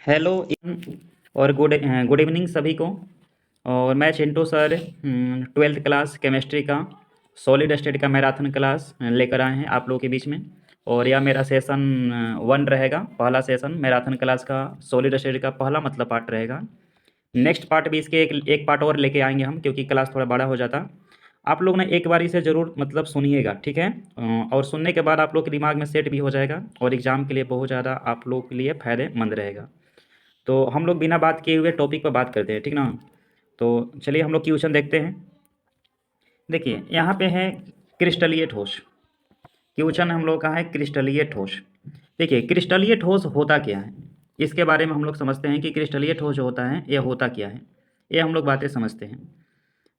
Hello और good evening सभी को। और मैं Chintu sir 12th class chemistry का सॉलिड स्टेट का मैराथन क्लास लेकर आए हैं आप लोगों के बीच में। और यह मेरा सेशन 1 रहेगा, पहला सेशन मैराथन क्लास का सॉलिड स्टेट का पहला मतलब पार्ट रहेगा। नेक्स्ट पार्ट भी इसके एक पार्ट और लेके आएंगे हम, क्योंकि क्लास थोड़ा बड़ा हो जाता। आप लोग ने एक बार इसे ज़रूर मतलब सुनिएगा, ठीक है। और सुनने के बाद आप लोग के दिमाग में सेट भी हो जाएगा और एग्ज़ाम के लिए बहुत ज़्यादा आप लोग के लिए फ़ायदेमंद रहेगा। तो हम लोग बिना बात किए हुए टॉपिक पर बात करते हैं, ठीक ना। तो चलिए हम लोग क्वेश्चन देखते हैं। देखिए यहाँ पे है क्रिस्टलीय ठोस। क्वेश्चन हम लोग का है क्रिस्टलीय ठोस। देखिए क्रिस्टलीय ठोस होता क्या है, इसके बारे में हम लोग समझते हैं कि क्रिस्टलीय ठोस जो होता है ये होता क्या है। ये हम लोग बातें समझते हैं।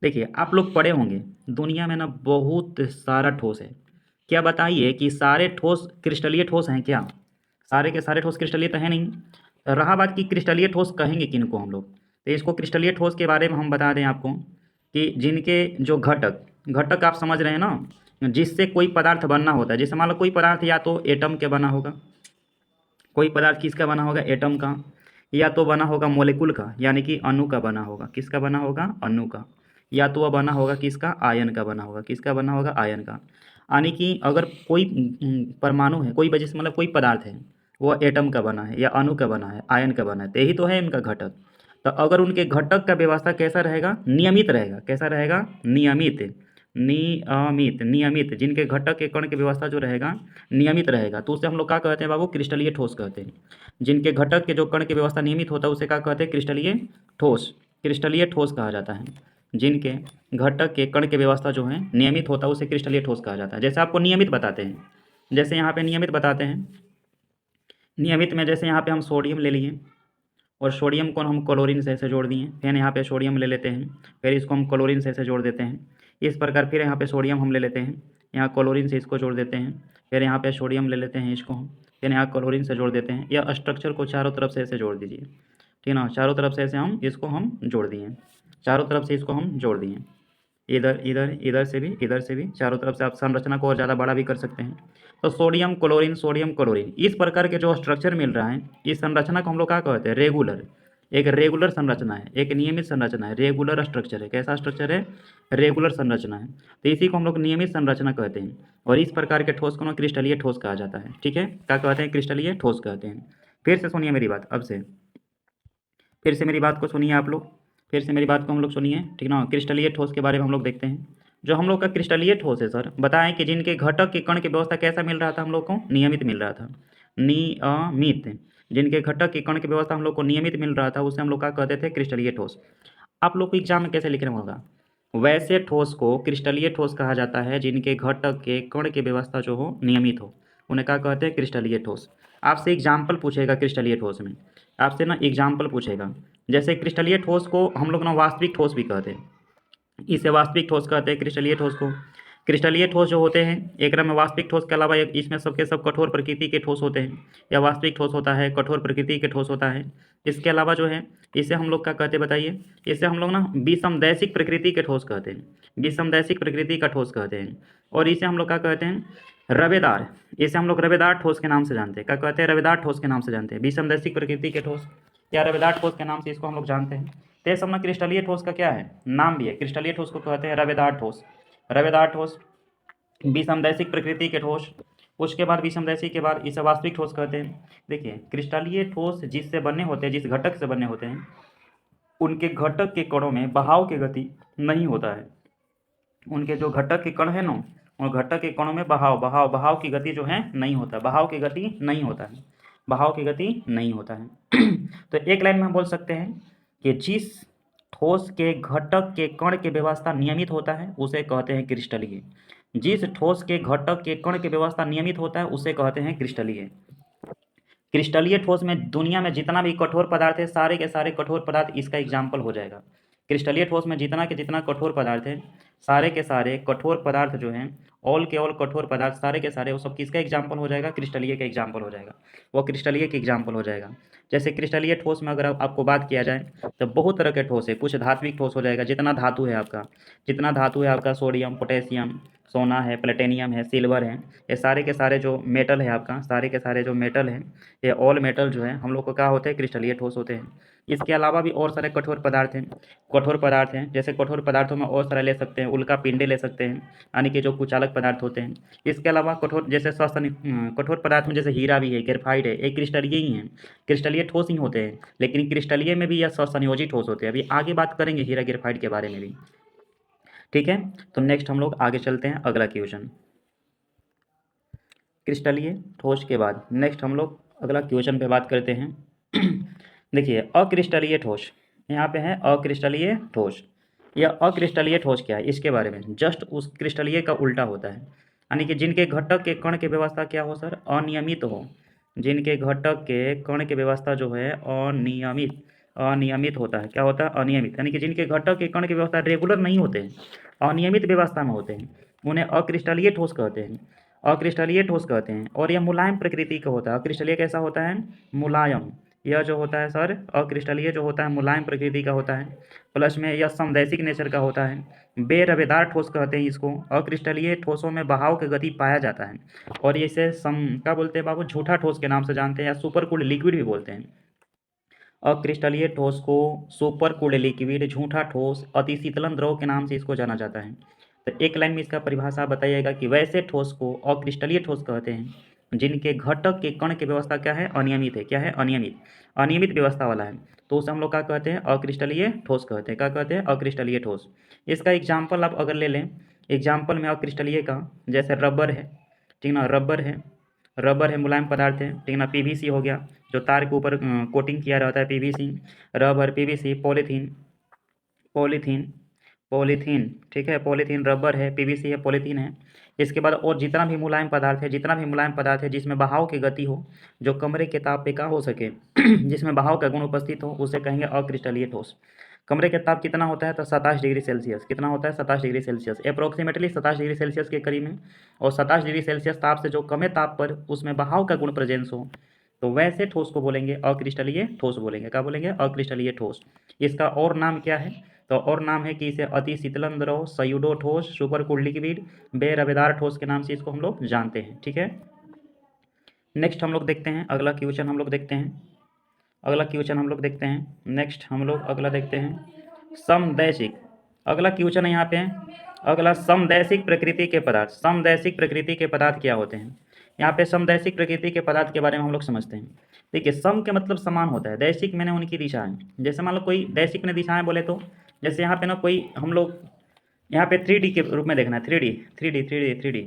देखिए आप लोग पढ़े होंगे दुनिया में ना बहुत सारा ठोस है। क्या बताइए कि सारे ठोस क्रिस्टलीय ठोस हैं क्या? सारे के सारे ठोस क्रिस्टलीय तो है नहीं। रहा बात कि क्रिस्टलीय ठोस कहेंगे किनको हम लोग, तो इसको क्रिस्टलीय ठोस के बारे में हम बता दें आपको कि जिनके जो घटक घटक आप समझ रहे हैं ना, जिससे कोई पदार्थ बनना होता है। जैसे मान लो कोई पदार्थ या तो एटम के बना होगा, कोई पदार्थ किसका बना होगा, एटम का, या तो बना होगा मॉलिक्यूल का यानी कि अणु का बना होगा। किसका बना होगा, अणु का। या तो वह बना होगा किसका, आयन का बना होगा। किसका बना होगा, आयन का। यानी कि अगर कोई परमाणु है, कोई वजह से मतलब कोई पदार्थ है, वो एटम का बना है या अणु का बना है, आयन का बना है, तो यही तो है इनका घटक। तो अगर उनके घटक का व्यवस्था कैसा रहेगा, नियमित रहेगा। कैसा रहेगा, नियमित। नियमित नियमित जिनके घटक के कण की व्यवस्था जो रहेगा नियमित रहेगा, तो उसे हम लोग क्या कहते हैं बाबू, क्रिस्टलीय ठोस कहते हैं। जिनके घटक के जो कण की व्यवस्था नियमित होता है उसे क्या कहते हैं, क्रिस्टलीय ठोस। क्रिस्टलीय ठोस कहा जाता है जिनके घटक के कण की व्यवस्था जो है नियमित होता है, उसे क्रिस्टलीय ठोस कहा जाता है। जैसे आपको नियमित बताते हैं, जैसे यहाँ पे नियमित बताते हैं। नियमित में जैसे यहाँ पे हम सोडियम ले लिए और सोडियम को हम क्लोरीन से ऐसे जोड़ दिए, फिर यहाँ पे सोडियम ले लेते हैं, फिर इसको हम क्लोरीन से ऐसे जोड़ देते हैं। इस प्रकार फिर यहाँ पे सोडियम हम ले लेते हैं, यहाँ क्लोरीन से इसको जोड़ देते हैं, फिर यहाँ पे सोडियम ले लेते हैं इसको हम, फिर यहाँ क्लोरीन से जोड़ देते हैं। यह स्ट्रक्चर को चारों तरफ से ऐसे जोड़ दीजिए, ठीक है ना। चारों तरफ से ऐसे हम इसको हम जोड़ दिए, चारों तरफ से इसको हम जोड़ दिए, इधर इधर इधर से भी इधर से भी, चारों तरफ से आप संरचना को और ज़्यादा बड़ा भी कर सकते हैं। तो सोडियम क्लोरीन इस प्रकार के जो स्ट्रक्चर मिल रहा है, इस संरचना को हम लोग क्या कहते हैं, रेगुलर। एक रेगुलर संरचना है, एक नियमित संरचना है, रेगुलर स्ट्रक्चर है। कैसा स्ट्रक्चर है, रेगुलर संरचना है। तो इसी को हम लोग नियमित संरचना कहते हैं। और इस प्रकार के ठोस को ना क्रिस्टलीय ठोस कहा जाता है, ठीक है। क्या कहते हैं, क्रिस्टलीय ठोस कहते हैं। फिर से सुनिए मेरी बात, अब से फिर से मेरी बात को सुनिए आप लोग, फिर से मेरी बात को हम लोग सुनिए, ठीक ना। क्रिस्टलीय ठोस के बारे में हम लोग देखते हैं। जो हम लोग का क्रिस्टलीय ठोस है सर, बताएं कि जिनके घटक के कण की व्यवस्था कैसा मिल रहा था हम लोग को, नियमित मिल रहा था। नियमित जिनके घटक के कण की व्यवस्था हम लोग को नियमित मिल रहा था, उसे हम लोग क्या कहते थे, क्रिस्टलीय ठोस। आप लोग को एग्जाम में कैसे लिखना होगा, वैसे ठोस को क्रिस्टलीय ठोस कहा जाता है जिनके घटक के कण की व्यवस्था जो हो नियमित हो, उन्हें क्या कहते हैं, क्रिस्टलीय ठोस। आपसे एग्जाम्पल पूछेगा क्रिस्टलीय ठोस में, आपसे ना एग्जाम्पल पूछेगा। जैसे क्रिस्टलीय ठोस को हम लोग ना वास्तविक ठोस भी कहते हैं, इसे वास्तविक ठोस कहते हैं क्रिस्टलीय ठोस को। क्रिस्टलीय ठोस जो होते हैं एक में वास्तविक ठोस के अलावा इसमें सबके सब कठोर प्रकृति के ठोस होते हैं, या वास्तविक ठोस होता है, कठोर प्रकृति के ठोस होता है। इसके अलावा जो है इसे हम लोग क्या कहते हैं बताइए, इसे हम लोग ना विषमदैशिक प्रकृति के ठोस कहते हैं, विषमदैशिक प्रकृति का ठोस कहते हैं। और इसे हम लोग क्या कहते हैं, रवेदार। इसे हम लोग रवेदार ठोस के नाम से जानते हैं। क्या कहते हैं, रवेदार ठोस के नाम से जानते हैं। विषमदैशिक प्रकृति के ठोस या रवेदार ठोस के नाम से इसको हम लोग जानते हैं। तो ये सब ना क्रिस्टलीय ठोस का क्या है, नाम भी है। क्रिस्टलीय ठोस को कहते हैं रवेदार ठोस। रवेदार ठोस, विषमदैशिक प्रकृति के ठोस। उसके बाद विषमदैशिक के बाद इसे वास्तविक ठोस कहते हैं। देखिए क्रिस्टलीय ठोस जिससे बने होते हैं, जिस घटक से बने होते हैं, उनके घटक के कणों में बहाव की गति नहीं होता है। उनके जो घटक के कण है ना, और घटक के कणों में बहाव बहाव बहाव की गति जो है नहीं होता, बहाव की गति नहीं होता है, बहाव की गति नहीं होता है। तो एक लाइन में हम बोल सकते हैं कि जिस ठोस के घटक के कण की व्यवस्था नियमित होता है उसे कहते हैं क्रिस्टलीय। जिस ठोस के घटक के कण की व्यवस्था नियमित होता है उसे कहते हैं क्रिस्टलीय। क्रिस्टलीय ठोस में दुनिया में जितना भी कठोर पदार्थ है, सारे के सारे कठोर पदार्थ इसका एग्जाम्पल हो जाएगा। क्रिस्टलीय ठोस में जितना के जितना कठोर पदार्थ है, सारे के सारे कठोर पदार्थ जो हैं, ऑल के ऑल कठोर पदार्थ सारे के सारे, वो सब किसका एग्जाम्पल हो जाएगा? क्रिस्टलीय का एग्जाम्पल हो जाएगा, वो क्रिस्टलीय का एग्जाम्पल हो जाएगा। जैसे क्रिस्टलीय ठोस में अगर आपको बात किया जाए तो बहुत तरह के ठोस है। कुछ धात्विक ठोस हो जाएगा, जितना धातु है आपका, जितना धातु है आपका, सोडियम, पोटेशियम, सोना है, प्लेटिनियम है, सिल्वर है, ये सारे के सारे जो मेटल है आपका, सारे के सारे जो मेटल हैं, ये ऑल मेटल जो है हम लोग को क्या होते हैं? क्रिस्टलीय ठोस होते हैं। इसके अलावा भी और सारे कठोर पदार्थ हैं, कठोर पदार्थ हैं। जैसे कठोर पदार्थों में और सारे ले सकते हैं, उल्का पिंडे ले सकते हैं, यानी कि जो कुचालक पदार्थ होते हैं। इसके अलावा कठोर जैसे कठोर पदार्थ में जैसे हीरा भी है, ग्रेफाइट है, एक क्रिस्टलीय ही हैं, क्रिस्टलीय ठोस ही होते हैं, लेकिन क्रिस्टलीय में भी यह ससंयोजी ठोस होते हैं। अभी आगे बात करेंगे हीरा ग्रेफाइट के बारे में भी, ठीक है। तो नेक्स्ट हम लोग आगे चलते हैं, अगला क्वेश्चन। क्रिस्टलीय ठोस के बाद नेक्स्ट हम लोग अगला क्वेश्चन पे बात करते हैं। देखिए, अक्रिस्टलीय ठोस, यहाँ पे है अक्रिस्टलीय ठोस। यह अक्रिस्टलीय ठोस क्या है, इसके बारे में जस्ट उस क्रिस्टलीय का उल्टा होता है, यानी कि जिनके घटक के कण की व्यवस्था क्या हो सर? अनियमित हो। जिनके घटक के कण की व्यवस्था जो है अनियमित, अनियमित होता है। क्या होता है? अनियमित, यानी कि जिनके घटक के कण की व्यवस्था रेगुलर नहीं होते हैं, अनियमित व्यवस्था में होते हैं, उन्हें अक्रिस्टलीय ठोस कहते हैं। अक्रिस्टलीय ठोस कहते हैं। और यह मुलायम प्रकृति का होता है। अक्रिस्टलीय कैसा होता है? मुलायम। यह जो होता है सर, अक्रिस्टलीय जो होता है मुलायम प्रकृति का होता है, प्लस में यह समदैशिक नेचर का होता है। बेरवेदार ठोस कहते हैं इसको। अक्रिस्टलीय ठोसों में बहाव की गति पाया जाता है, और इसे क्या बोलते हैं बाबू? झूठा ठोस के नाम से जानते हैं, या सुपर कूल्ड लिक्विड भी बोलते हैं। अक्रिस्टलीय ठोस को सुपर कूल्ड लिक्विड, झूठा ठोस, अति शीतलन द्रव के नाम से इसको जाना जाता है। तो एक लाइन में इसका परिभाषा बताइएगा कि वैसे ठोस को अक्रिस्टलीय ठोस कहते हैं जिनके घटक के कण की व्यवस्था क्या है? अनियमित है। क्या है? अनियमित, अनियमित व्यवस्था वाला है, तो उसे हम लोग क्या कहते हैं? अक्रिस्टलीय ठोस कहते हैं। क्या कहते हैं? अक्रिस्टलीय ठोस। इसका एग्जाम्पल आप अगर ले लें, एग्जाम्पल में अक्रिस्टलीय का, जैसे रबर है, ठीक ना, रबर है, रबर है, मुलायम पदार्थ है, ठीक ना। पीवीसी हो गया, जो तार के ऊपर कोटिंग किया रहता है, PVC, rubber, PVC, polythene, polythene, polythene, ठीक है, पॉलीथीन, रबर है, पीवीसी है, पॉलीथीन है। इसके बाद और जितना भी मुलायम पदार्थ है, जितना भी मुलायम पदार्थ है जिसमें बहाव की गति हो, जो कमरे के ताप पे का हो सके, जिसमें बहाव का गुण उपस्थित हो, उसे कहेंगे अक्रिस्टलीय ठोस। कमरे के ताप कितना होता है? तो 27 डिग्री सेल्सियस। कितना होता है? 27 degree Celsius, approximately 27 degree Celsius के करीब में। और 27 डिग्री सेल्सियस ताप से जो कम ताप पर उसमें बहाव का गुण प्रेजेंस हो, तो वैसे ठोस को बोलेंगे अक्रिस्टलीय ठोस बोलेंगे। क्या बोलेंगे? अक्रिस्टलीय ठोस। इसका और नाम क्या है? तो और नाम है कि इसे अति शीतलन द्रव, स्यूडो ठोस, सुपर कूल्ड लिक्विड, बेरवेदार ठोस के नाम से इसको हम लोग जानते हैं, ठीक है। नेक्स्ट हम लोग देखते हैं, अगला क्वेश्चन हम लोग देखते हैं, अगला क्वेश्चन हम लोग देखते हैं। नेक्स्ट हम लोग अगला देखते हैं, समदैशिक। अगला क्वेश्चन है यहाँ पे, अगला समदैशिक प्रकृति के पदार्थ। समदैशिक प्रकृति के पदार्थ क्या होते हैं? यहाँ पे समदैशिक प्रकृति के पदार्थ के बारे में हम लोग समझते हैं। देखिए, सम के मतलब समान होता है, दैशिक मैंने उनकी दिशाएं। जैसे मान लो कोई दैशिक ने दिशाएं बोले तो, जैसे यहाँ पे ना कोई हम लोग यहाँ पे 3D के रूप में देखना है, 3D।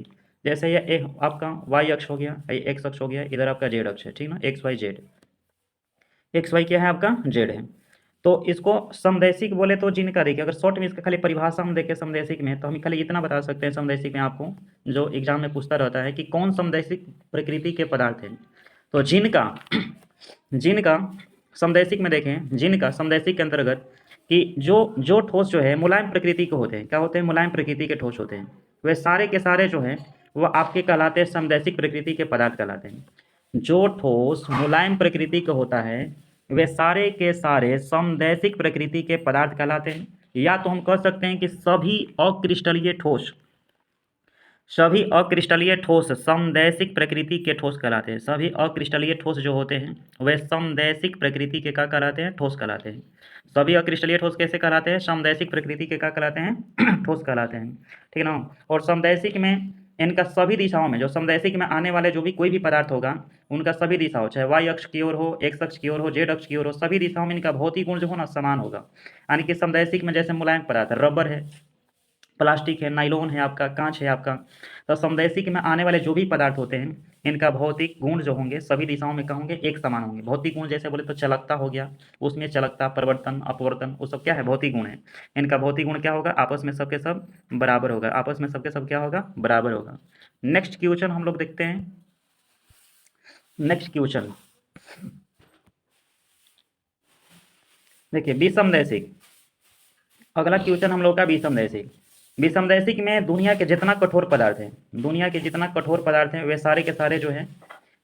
जैसे ये एक आपका वाई अक्ष हो गया, ये एक्स अक्ष हो गया, इधर आपका जेड अक्ष है, ठीक ना, X Y Z. X Y क्या है आपका? जेड है। तो इसको समदैशिक बोले तो जिनका, देखिए अगर शॉर्ट में इसका खाली परिभाषा हम देखें समदैशिक में, तो हम खाली इतना बता सकते हैं समदैशिक में आपको, जो एग्जाम में पूछता रहता है कि कौन समदैशिक प्रकृति के पदार्थ हैं। तो जिनका, जिनका समदैशिक में देखें, जिनका समदैशिक के अंतर्गत कि जो जो ठोस जो है मुलायम प्रकृति के होते हैं। क्या होते हैं? मुलायम प्रकृति के ठोस होते हैं। वे सारे के सारे जो हैं वह आपके कहलाते हैं समदैशिक प्रकृति के पदार्थ कहलाते हैं। जो ठोस मुलायम प्रकृति का होता है वे सारे के सारे समदैशिक प्रकृति के पदार्थ कहलाते हैं। या तो हम कह सकते हैं कि सभी अक्रिस्टलीय ठोस, सभी अक्रिस्टलीय ठोस समदैशिक प्रकृति के ठोस कहलाते हैं। सभी अक्रिस्टलीय ठोस जो होते हैं वे समदैशिक प्रकृति के क्या कहलाते हैं? ठोस कहलाते हैं। सभी अक्रिस्टलीय ठोस कैसे कहलाते हैं? समदैशिक प्रकृति के क्या कहलाते हैं? ठोस कहलाते हैं, ठीक है ना। और समदैशिक में इनका सभी दिशाओं में, जो समदैशिक में आने वाले जो भी कोई भी पदार्थ होगा, उनका सभी दिशाओं, चाहे वाई अक्ष की ओर हो, एक्स अक्ष की ओर हो, जेड अक्ष की ओर हो, सभी दिशाओं में इनका भौतिक गुण जो हो ना समान होगा। यानी कि समदैशिक में जैसे मुलायम पदार्थ रबर है, प्लास्टिक है, नाइलॉन है, आपका कांच है आपका, तो समदैशिक में आने वाले जो भी पदार्थ होते हैं इनका भौतिक गुण जो होंगे सभी दिशाओं में क्या होंगे? एक समान होंगे। भौतिक गुण जैसे बोले तो चलकता हो गया, उसमें चलकता, परिवर्तन, अपवर्तन, वो सब क्या है? भौतिक गुण है। इनका भौतिक गुण क्या होगा? आपस में सबके सब बराबर होगा। आपस में सबके सब क्या होगा? बराबर होगा। नेक्स्ट क्वेश्चन हम लोग देखते हैं। नेक्स्ट क्वेश्चन देखिए, विषमदैशिक। अगला क्वेश्चन हम लोग का विषमदैशिक। विषमदैशिक में दुनिया के जितना कठोर पदार्थ है, दुनिया के जितना कठोर पदार्थ हैं वे सारे के सारे जो है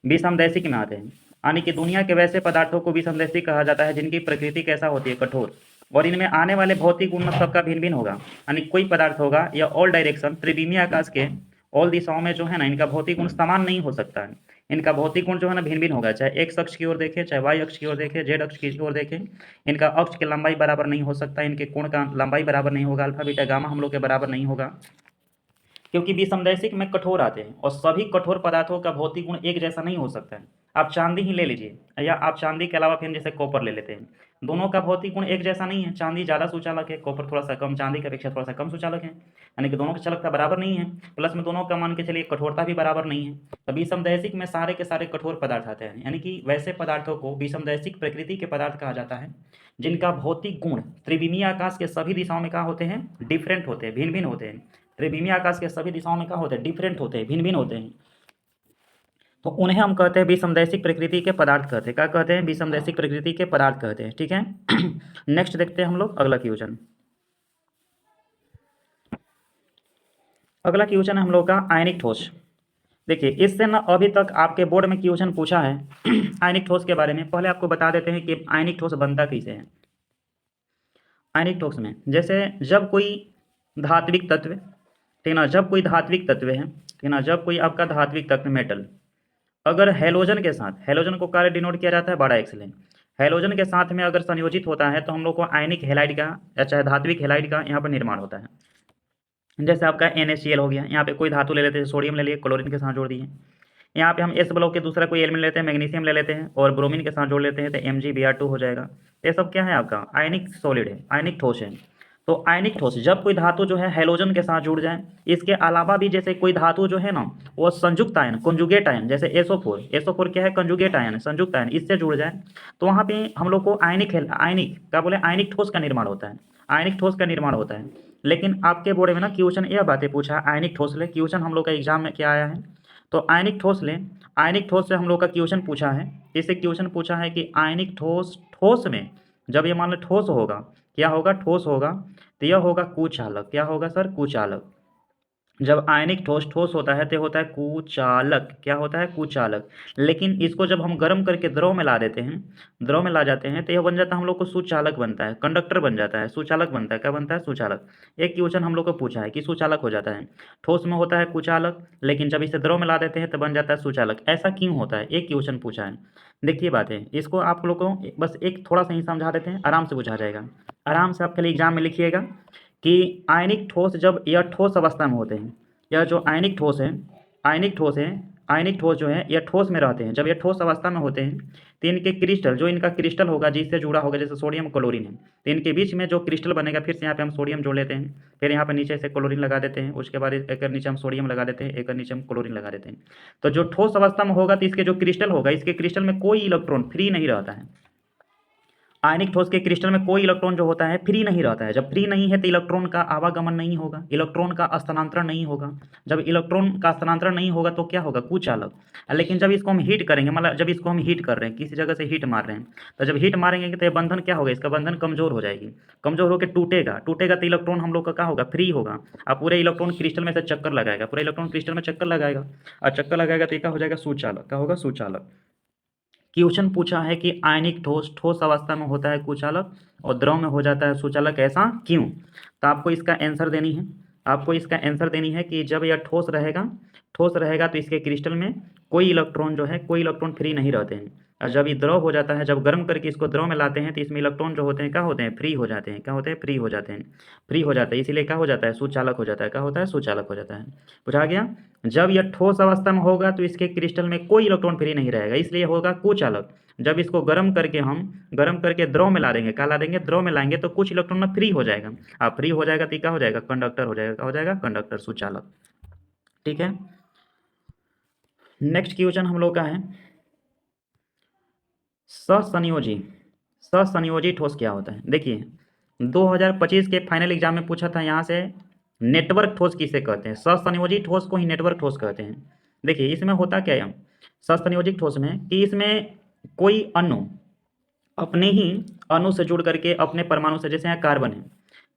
विषमदैशिक में आते हैं। यानी कि दुनिया के वैसे पदार्थों को विषमदैशिक कहा जाता है जिनकी प्रकृति कैसा होती है, कठोर, और इनमें आने वाले भौतिक गुण सबका भिन्न भिन्न होगा। यानी कोई पदार्थ होगा या ऑल डायरेक्शन त्रिविमीय आकाश के ऑल दिशाओं में जो है ना, इनका भौतिक गुण समान नहीं हो सकता है। इनका भौतिक गुण जो है ना भिन्न भिन्न होगा, चाहे एक्स अक्ष की ओर देखें, चाहे वाई अक्ष की ओर देखें, जेड अक्ष की ओर देखें, इनका अक्ष की लंबाई बराबर नहीं हो सकता, इनके कोण का लंबाई बराबर नहीं होगा, अल्फा बीटा गामा हम लोग के बराबर नहीं होगा, क्योंकि विषमदैशिक में कठोर आते हैं और सभी कठोर पदार्थों का भौतिक गुण एक जैसा नहीं हो सकता है। आप चांदी ही ले लीजिए या आप चांदी के अलावा फिर जैसे कॉपर ले लेते हैं, दोनों का भौतिक गुण एक जैसा नहीं है। चांदी ज़्यादा सुचालक है, कॉपर थोड़ा सा कम, चांदी की अपेक्षा थोड़ा सा कम सुचालक है, यानी कि दोनों की चालकता बराबर नहीं है। प्लस में दोनों का मान के चलिए कठोरता भी बराबर नहीं है। तो विषमदैशिक में सारे के सारे कठोर पदार्थ आते हैं, यानी कि वैसे पदार्थों को विषमदैशिक प्रकृति के पदार्थ कहा जाता है जिनका भौतिक गुण त्रिविमीय आकाश के सभी दिशाओं में कहा होते हैं, डिफरेंट होते हैं, भिन्न भिन्न होते हैं। त्रिविमीय आकाश के सभी दिशाओं में क्या होते हैं, डिफरेंट होते हैं, भिन्न भिन्न होते हैं। तो उन्हें हम कहते हैं विषमदैशिक प्रकृति के पदार्थ कहते हैं। क्या कहते हैं, विषमदैशिक प्रकृति के पदार्थ कहते हैं। ठीक है। नेक्स्ट देखते हैं हम लोग अगला क्वेश्चन। अगला क्वेश्चन है हम लोग का आयनिक ठोस। देखिए इससे ना अभी तक आपके बोर्ड में क्वेश्चन पूछा है आयनिक ठोस के बारे में। पहले आपको बता देते हैं कि आयनिक ठोस बनता कैसे है। आयनिक ठोस में जैसे जब कोई धात्विक तत्व, ठीक ना, जब कोई धात्विक तत्व है, ठीक ना, जब कोई आपका धात्विक तत्व मेटल अगर हैलोजन के साथ, हैलोजन को कार्य डिनोट किया जाता है बड़ा एक्स से, हैलोजन के साथ में अगर संयोजित होता है तो हम लोग को आयनिक हैलाइड का या चाहे धात्विक हैलाइड का यहाँ पर निर्माण होता है। जैसे आपका NaCl हो गया, यहाँ पे कोई धातु ले लेते हैं, सोडियम ले लिए, क्लोरीन के साथ जोड़ दिए। यहाँ पे हम S ब्लॉक के दूसरा कोई एलिमेंट लेते हैं, मैग्नीशियम ले लेते हैं और ब्रोमीन के साथ जोड़ लेते हैं तो MgBr2 हो जाएगा। ये सब क्या है आपका आयनिक सॉलिड है, आयनिक ठोस है। तो आयनिक ठोस जब कोई धातु जो है हैलोजन के साथ जुड़ जाए, इसके अलावा भी जैसे कोई धातु जो है ना वो संयुक्त आयन, कंजुगेट आयन, जैसे SO4 क्या है, कंजुगेट आयन, संयुक्त आयन, इससे जुड़ जाए तो वहाँ पे हम लोग को आयनिक क्या बोले, आयनिक ठोस का निर्माण होता है, आयनिक ठोस का निर्माण होता है। लेकिन आपके बोर्ड में ना क्वेश्चन यह बातें पूछा है, आयनिक ठोस ले, क्वेश्चन हम लोग का एग्जाम में क्या आया है, तो आयनिक ठोस ले, आयनिक ठोस से हम लोग का क्वेश्चन पूछा है। इससे क्वेश्चन पूछा है कि आयनिक ठोस, ठोस में जब ये मान लो ठोस होगा, क्या होगा, ठोस होगा, तो यह होगा कुचालक। क्या होगा सर, कुचालक। जब आयनिक ठोस ठोस होता है तो होता है कुचालक। क्या होता है, कुचालक। लेकिन इसको जब हम गर्म करके द्रव में ला देते हैं, द्रव में ला जाते हैं तो यह बन जाता है हम लोग को सुचालक बनता है, कंडक्टर बन जाता है, सुचालक बनता है। क्या बनता है, सुचालक। एक क्वेश्चन हम लोग को पूछा है कि सुचालक हो जाता है, ठोस में होता है कुचालक, लेकिन जब इसे द्रव में ला देते हैं तो बन जाता है सुचालक। ऐसा क्यों होता है, एक क्वेश्चन पूछा है। देखिए बातें, इसको आप लोग को बस एक थोड़ा सा ही समझा देते हैं, आराम से बुझा जाएगा। आराम से आप खाली एग्जाम में लिखिएगा कि आयनिक ठोस जब यह ठोस अवस्था में होते हैं, यह जो आयनिक ठोस है, आयनिक ठोस है, आयनिक ठोस जो है यह ठोस में रहते हैं। जब यह ठोस अवस्था में होते हैं तो इनके क्रिस्टल, जो इनका क्रिस्टल होगा जिससे जुड़ा होगा, जैसे सोडियम क्लोरीन है, तो इनके बीच में जो क्रिस्टल बनेगा, फिर से यहाँ पे हम सोडियम जोड़ लेते हैं, फिर यहाँ पे नीचे से क्लोरीन लगा देते हैं, उसके बाद एक नीचे हम सोडियम लगा देते हैं, एक नीचे हम क्लोरीन लगा देते हैं। तो जो ठोस अवस्था में होगा तो इसके जो क्रिस्टल होगा, इसके क्रिस्टल में कोई इलेक्ट्रॉन फ्री नहीं रहता है। आयनिक ठोस के क्रिस्टल में कोई इलेक्ट्रॉन जो होता है फ्री नहीं रहता है। जब फ्री नहीं है तो इलेक्ट्रॉन का आवागमन नहीं होगा, इलेक्ट्रॉन का स्थानांतरण नहीं होगा। जब इलेक्ट्रॉन का स्थानांतरण नहीं होगा तो क्या होगा, कुचालक। लेकिन जब इसको हम हीट करेंगे, मतलब जब इसको हम हीट कर रहे हैं, किसी जगह से हीट मार रहे हैं, तो जब हीट मारेंगे तो ये बंधन क्या होगा, इसका बंधन कमजोर हो जाएगी, कमजोर होकर टूटेगा, टूटेगा तो इलेक्ट्रॉन हम लोग का क्या होगा, फ्री होगा। अब पूरे इलेक्ट्रॉन क्रिस्टल में से चक्कर लगाएगा, पूरे इलेक्ट्रॉन क्रिस्टल में चक्कर लगाएगा, और चक्कर लगाएगा तो क्या हो जाएगा, सुचालक। क्या होगा, सुचालक। क्वेश्चन पूछा है कि आयनिक ठोस, ठोस अवस्था में होता है कुचालक और द्रव में हो जाता है सुचालक, ऐसा क्यों। तो आपको इसका आंसर देनी है, आपको इसका आंसर देनी है कि जब यह ठोस रहेगा, ठोस रहेगा तो इसके क्रिस्टल में कोई इलेक्ट्रॉन जो है, कोई इलेक्ट्रॉन फ्री नहीं रहते हैं। और जब ये द्रव हो जाता है, जब गर्म करके इसको द्रव में लाते हैं तो इसमें इलेक्ट्रॉन जो होते हैं क्या होते हैं, फ्री हो जाते हैं। क्या होते हैं, फ्री हो जाते हैं, फ्री हो जाते हैं, इसीलिए क्या हो जाता है, सुचालक हो जाता है। क्या होता है, सुचालक हो जाता है। बुझा गया। जब यह ठोस अवस्था में होगा तो इसके क्रिस्टल में कोई इलेक्ट्रॉन फ्री नहीं रहेगा, इसलिए होगा कुचालक। जब इसको गर्म करके हम, गर्म करके द्रव में ला देंगे, क्या ला देंगे, द्रव में लाएंगे तो कुछ इलेक्ट्रॉन में फ्री हो जाएगा। अब फ्री हो जाएगा तो क्या हो जाएगा, कंडक्टर हो जाएगा। क्या हो जाएगा, कंडक्टर, सुचालक। ठीक है। नेक्स्ट क्वेश्चन हम लोग का है ससंयोजी, ससंयोजी ठोस क्या होता है। देखिए 2025 के फाइनल एग्जाम में पूछा था यहाँ से, नेटवर्क ठोस किसे कहते हैं। ससंयोजी ठोस को ही नेटवर्क ठोस कहते हैं। देखिए इसमें होता क्या है ससंयोजिक ठोस में, कि इसमें कोई अणु अपने ही अणु से जुड़ करके, अपने परमाणु से, जैसे यहाँ कार्बन है,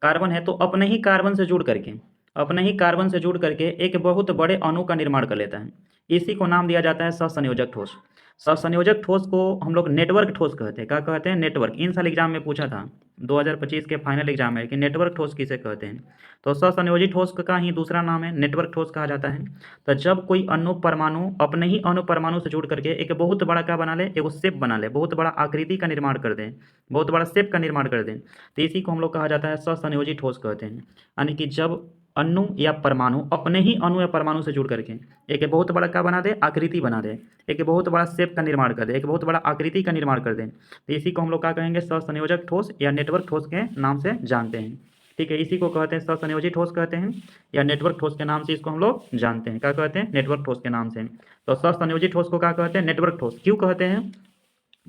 कार्बन है तो अपने ही कार्बन से जुड़ करके, अपने ही कार्बन से जुड़ करके एक बहुत बड़े अणु का निर्माण कर लेता है। इसी को नाम दिया जाता है सहसंयोजक ठोस। सहसंयोजक ठोस को हम लोग नेटवर्क ठोस कहते हैं। क्या कहते हैं? नेटवर्क। इन साल एग्जाम में पूछा था 2025 के फाइनल एग्जाम में कि नेटवर्क ठोस किसे कहते हैं। तो सहसंयोजी ठोस का ही दूसरा नाम है नेटवर्क ठोस कहा जाता है। तो जब कोई अणु परमाणु अपने ही अणु परमाणु से जुड़ करके एक बहुत बड़ा क्या बना ले, एक शेप बना ले, बहुत बड़ा आकृति का निर्माण कर दें, बहुत बड़ा शेप का निर्माण कर दें, तो इसी को हम लोग कहा जाता है सहसंयोजी ठोस कहते हैं। यानी कि जब अणु या परमाणु अपने ही अणु या परमाणु से जुड़ करके एक बहुत बड़ा क्या बना दे, आकृति बना दे, एक बहुत बड़ा शेप का निर्माण कर दे, एक बहुत बड़ा आकृति का निर्माण कर दे, तो इसी को हम लोग क्या कहेंगे, सहसंयोजक ठोस या नेटवर्क ठोस के नाम से जानते हैं। ठीक है, इसी को कहते हैं सहसंयोजी ठोस कहते हैं, या नेटवर्क ठोस के नाम से इसको हम लोग जानते हैं। क्या कहते हैं? नेटवर्क ठोस के नाम से। तो सहसंयोजी ठोस को क्या कहते हैं? नेटवर्क ठोस। क्यों कहते हैं?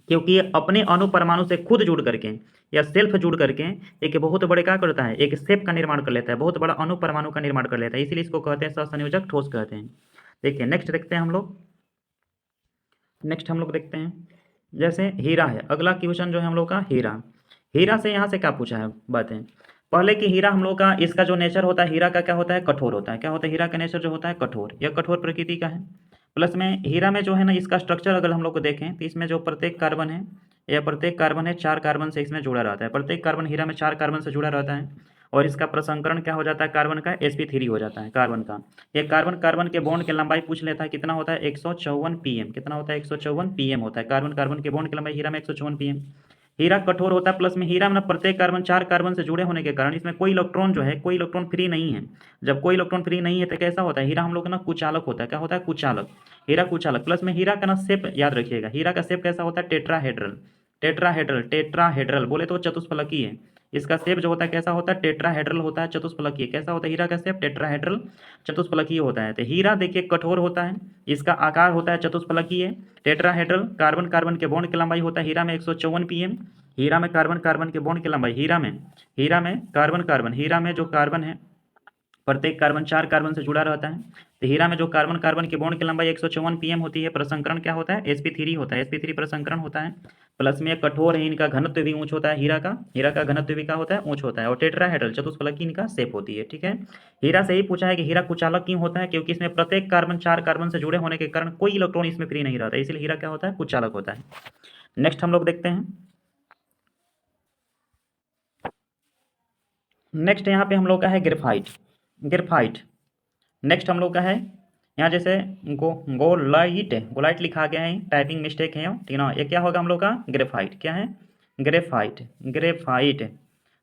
क्योंकि ये अपने अणु परमाणु से खुद जुड़ करके या सेल्फ जुड़ करके एक बहुत बड़े क्या करता है, एक शेप का निर्माण कर लेता है, बहुत बड़ा अणु परमाणु का निर्माण कर लेता है, इसीलिए इसको कहते हैं सहसंयोजक ठोस कहते हैं। देखिए नेक्स्ट देखते हैं हम लोग। नेक्स्ट हम लोग देखते हैं, जैसे हीरा है, अगला क्वेश्चन जो है हम लोग का हीरा। हीरा से यहाँ से क्या पूछा है बातें। पहले कि हीरा हम लोग का, इसका जो नेचर होता है हीरा का क्या होता है, कठोर होता है। क्या होता है? हीरा का नेचर जो होता है कठोर, यह कठोर प्रकृति का है। प्लस में हीरा में जो है ना, इसका स्ट्रक्चर अगर हम लोग को देखें तो इसमें जो प्रत्येक कार्बन है, यह प्रत्येक कार्बन है 4 कार्बन से इसमें जुड़ा रहता है। प्रत्येक कार्बन हीरा में 4 कार्बन से जुड़ा रहता है। और इसका प्रसंकरण क्या हो जाता है, कार्बन का sp3 हो जाता है कार्बन का। ये कार्बन कार्बन के बॉन्ड की लंबाई पूछ लेता है, कितना होता है 154 pm। कितना होता है 154 pm होता है कार्बन कार्बन के बॉन्ड की लंबाई हीरा में 154 pm। हीरा कठोर होता है, प्लस में हीरा में ना प्रत्येक कार्बन 4 कार्बन से जुड़े होने के कारण इसमें कोई इलेक्ट्रॉन जो है, कोई इलेक्ट्रॉन फ्री नहीं है। जब कोई इलेक्ट्रॉन फ्री नहीं है तो कैसा होता है, हीरा हम लोग का ना कुचालक होता है। क्या होता है? कुचालक। हीरा कुचालक। प्लस में हीरा का ना शेप याद रखिएगा, हीरा का शेप कैसा होता है, टेट्राहेड्रल। टेट्राहेड्रल, टेट्राहेड्रल बोले तो चतुष्फलकीय है। इसका शेप जो होता है कैसा होता है, टेट्राहेड्रल होता है, चतुष्फलकीय। कैसा होता है हीरा का शेप, टेट्राहेड्रल चतुष्फलकीय होता है। तो हीरा देखिए कठोर होता है, इसका आकार होता है चतुष्फलकीय, टेट्राहेड्रल। कार्बन कार्बन के बॉन्ड की लंबाई होता है हीरा में 154 pm। हीरा में कार्बन कार्बन के बॉन्ड की लंबाई, हीरा में कार्बन कार्बन, हीरा में जो कार्बन है प्रत्येक कार्बन 4 कार्बन से जुड़ा रहता है। तो हीरा में जो कार्बन कार्बन के बॉन्ड की लंबाई 154 pm होती है। प्रसंकरण क्या होता है, sp3 होता है, sp3 प्रसंकरण होता है। प्लस में कठोर है, इनका घनत्व भी ऊंच होता है, हीरा का घनत्व भी क्या होता है, ऊंच होता है। और टेट्राहेड्रल चतुष्फलकी इनका शेप होती है। ठीक है, हीरा से ही पूछा है कि हीरा कुचालक क्यों होता है, क्योंकि इसमें प्रत्येक कार्बन 4 कार्बन से जुड़े होने के कारण कोई इलेक्ट्रॉन इसमें फ्री नहीं रहता, इसलिए हीरा क्या होता है, कुचालक होता है। नेक्स्ट हम लोग देखते हैं, नेक्स्ट यहाँ पे हम लोग का है ग्रेफाइट। ग्रेफाइट नेक्स्ट हम लोग का है, यहाँ जैसे गोलाइट, गोलाइट लिखा गया है, टाइपिंग मिस्टेक है ठीक ना। ये क्या होगा हम लोग का, ग्रेफाइट। क्या है, ग्रेफाइट। ग्रेफाइट।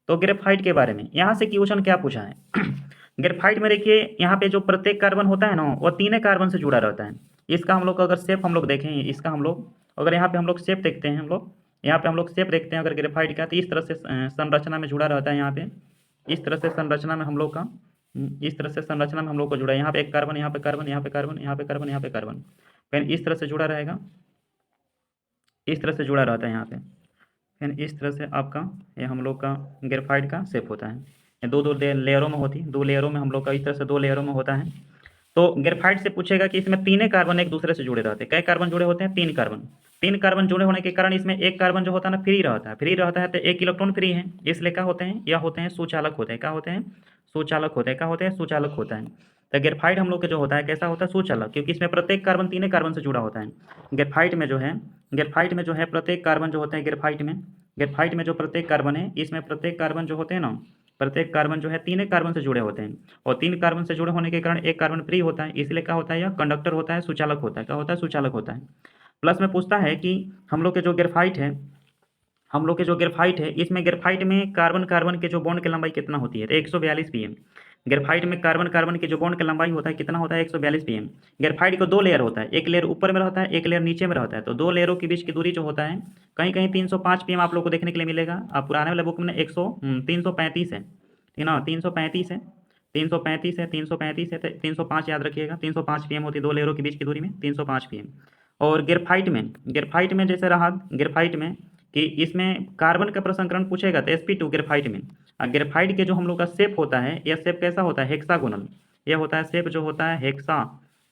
तो ग्रेफाइट के बारे में यहाँ से क्वेश्चन क्या पूछा है ग्रेफाइट में देखिए, यहाँ पे जो प्रत्येक कार्बन होता है ना, वो 3 कार्बन से जुड़ा रहता है। इसका हम लोग अगर शेप हम लोग देखें, इसका हम लोग अगर यहाँ पे हम लोग शेप देखते हैं, हम लोग यहाँ पे हम लोग शेप देखते हैं अगर ग्रेफाइट का, तो इस तरह से संरचना में जुड़ा रहता है। यहाँ पे इस तरह से संरचना में हम लोग का, इस तरह से संरचना में हम लोग को जुड़ा है। यहाँ पे एक कार्बन, यहाँ पे कार्बन, यहाँ पे कार्बन, यहाँ पे कार्बन, यहाँ पे कार्बन, फिर इस तरह से जुड़ा रहेगा, इस तरह से जुड़ा रहता है यहाँ पे। फिर इस तरह से आपका ये हम लोग का ग्रेफाइट का शेप होता है। ये दो दो लेयरों में होती है, 2 लेयरों में हम लोग का इस तरह से 2 लेयरों में होता है। तो ग्रेफाइट से पूछेगा कि इसमें 3 कार्बन एक दूसरे से जुड़े रहते हैं। कई कार्बन जुड़े होते हैं, 3 कार्बन। 3 कार्बन जुड़े होने के कारण इसमें एक कार्बन जो होता है ना फ्री रहता है। फ्री रहता है तो एक इलेक्ट्रॉन फ्री है, इसलिए क्या होते हैं, या होते हैं सुचालक होते हैं। क्या होते हैं, सुचालक होते हैं। क्या होते हैं, सुचालक होता है। तो ग्रेफाइट हम लोग के जो होता है कैसा होता है, सुचालक, क्योंकि इसमें प्रत्येक कार्बन 3 कार्बन से जुड़ा होता है। ग्रेफाइट में जो है, ग्रेफाइट में जो है प्रत्येक कार्बन जो होते हैं ग्रेफाइट में, ग्रेफाइट में जो प्रत्येक कार्बन है, इसमें प्रत्येक कार्बन जो होते हैं ना, प्रत्येक कार्बन जो है 3 कार्बन से जुड़े होते हैं। और 3 कार्बन से जुड़े होने के कारण एक कार्बन फ्री होता है, इसलिए क्या होता है, यह कंडक्टर होता है, सुचालक होता है। क्या होता है, सुचालक होता है। प्लस में पूछता है कि हम लोग के जो ग्रेफाइट है, हम लोग के जो ग्रेफाइट है, इसमें ग्रेफाइट में कार्बन कार्बन के जो बॉन्ड की लंबाई कितना होती है, तो 142 pm। ग्रेफाइट में कार्बन कार्बन के जो बॉन्ड की लंबाई होता है कितना होता है, 142 pm। ग्रेफाइट को 2 लेयर होता है, एक लेयर ऊपर में रहता है, एक लेयर नीचे में रहता है। तो 2 लेयरों के बीच की दूरी जो होता है, कहीं कहीं 305 pm आप लोग को देखने के लिए मिलेगा। आप पुराने वाले बुक में 335 है, ठीक ना, 335 है, 335 है, 335 है, तो 305 याद रखिएगा। 305 pm होती है 2 लेयरों के बीच की दूरी में, 305 pm। और ग्रेफाइट में जैसे रहा ग्रेफाइट में कि इसमें कार्बन का प्रसंकरण पूछेगा तो sp2 ग्रेफाइट में। ग्रेफाइट के जो हम लोग का शेप होता है, यह शेप कैसा होता है, हेक्सागोनल। यह होता है शेप जो होता है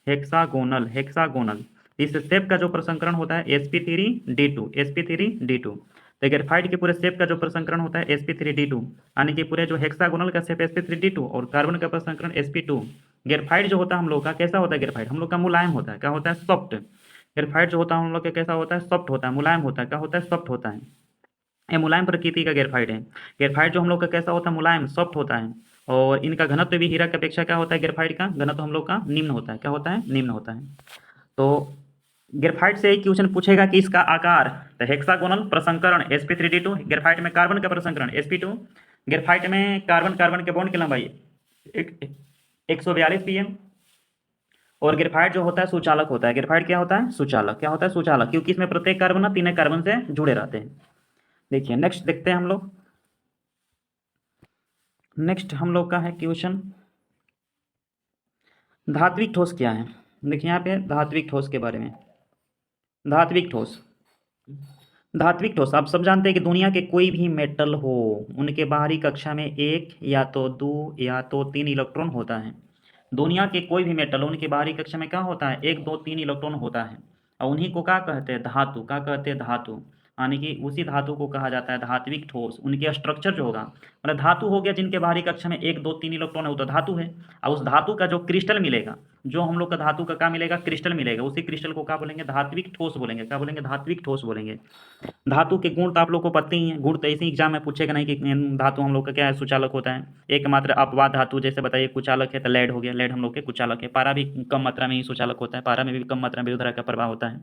हेक्सागोनल, हेक्सागोनल। इस शेप का जो प्रसंकरण होता है sp3d2, sp3d2। तो ग्रेफाइट के पूरे शेप का जो प्रसंकरण होता है sp3d2, यानी कि पूरे जो हेक्सागोनल का शेप sp3d2 और कार्बन का प्रसंकरण sp2। ग्रेफाइट जो होता है हम लोग का कैसा होता है, ग्रेफाइट हम लोग का मुलायम होता है, क्या होता है, सॉफ्ट। ग्रेफाइट जो होता है हम लोग का कैसा होता है, सॉफ्ट होता है, मुलायम होता है, क्या होता है, सॉफ्ट होता है। ये मुलायम प्रकृति का ग्रेफाइट है। ग्रेफाइट जो हम लोग का कैसा होता है, मुलायम सॉफ्ट होता है। और इनका घनत्व भी हीरा की अपेक्षा क्या होता है, ग्रेफाइट का घनत्व हम लोग का निम्न होता है, क्या होता है, निम्न होता है। तो ग्रेफाइट से एक क्वेश्चन पूछेगा कि इसका आकार, तो हेक्सागोनल प्रसंकरण sp3d2, ग्रेफाइट में कार्बन का प्रसंकरण sp2, ग्रेफाइट में कार्बन कार्बन के बॉन्ड की लंबाई 142 pm। और ग्रेफाइट जो होता है सुचालक होता है। ग्रेफाइट क्या होता है, सुचालक, क्या होता है, सुचालक, क्योंकि इसमें प्रत्येक कार्बन ना तीन कार्बन से जुड़े रहते हैं। देखिए नेक्स्ट देखते हैं हम लोग। नेक्स्ट हम लोग का है क्वेश्चन, धात्विक ठोस क्या है। देखिए यहाँ पे धात्विक ठोस के बारे में। धात्विक ठोस, धात्विक ठोस आप सब जानते हैं कि दुनिया के कोई भी मेटल हो, उनके बाहरी कक्षा में एक या तो दो या तो तीन इलेक्ट्रॉन होता है। दुनिया के कोई भी मेटल, उनके बाहरी कक्षा में क्या होता है, एक दो तीन इलेक्ट्रॉन होता है। और उन्हीं को क्या कहते हैं, धातु, क्या कहते हैं, धातु। यानी कि उसी धातु को कहा जाता है धात्विक ठोस। उनके स्ट्रक्चर जो होगा, मतलब धातु हो गया जिनके बाहरी कक्षा में एक दो तीन इलेक्ट्रॉन है, वो तो धातु है। और उस धातु का जो क्रिस्टल मिलेगा, जो हम लोग का धातु का क्या मिलेगा, क्रिस्टल मिलेगा, उसी क्रिस्टल को क्या बोलेंगे, धात्विक ठोस बोलेंगे, क्या बोलेंगे, धात्विक ठोस बोलेंगे। धातु के गुण तो आप लोग को पता ही है, गुण तो ऐसे एग्जाम में पूछेगा नहीं कि धातु हम लोग का क्या है, सुचालक होता है। एकमात्र अपवाद धातु जैसे बताइए कुचालक है, तो लेड हो गया, लेड हम लोग के कुचालक है। पारा भी कम मात्रा में ही सुचालक होता है, पारा में भी कम मात्रा में विद्युत धारा का प्रवाह होता है।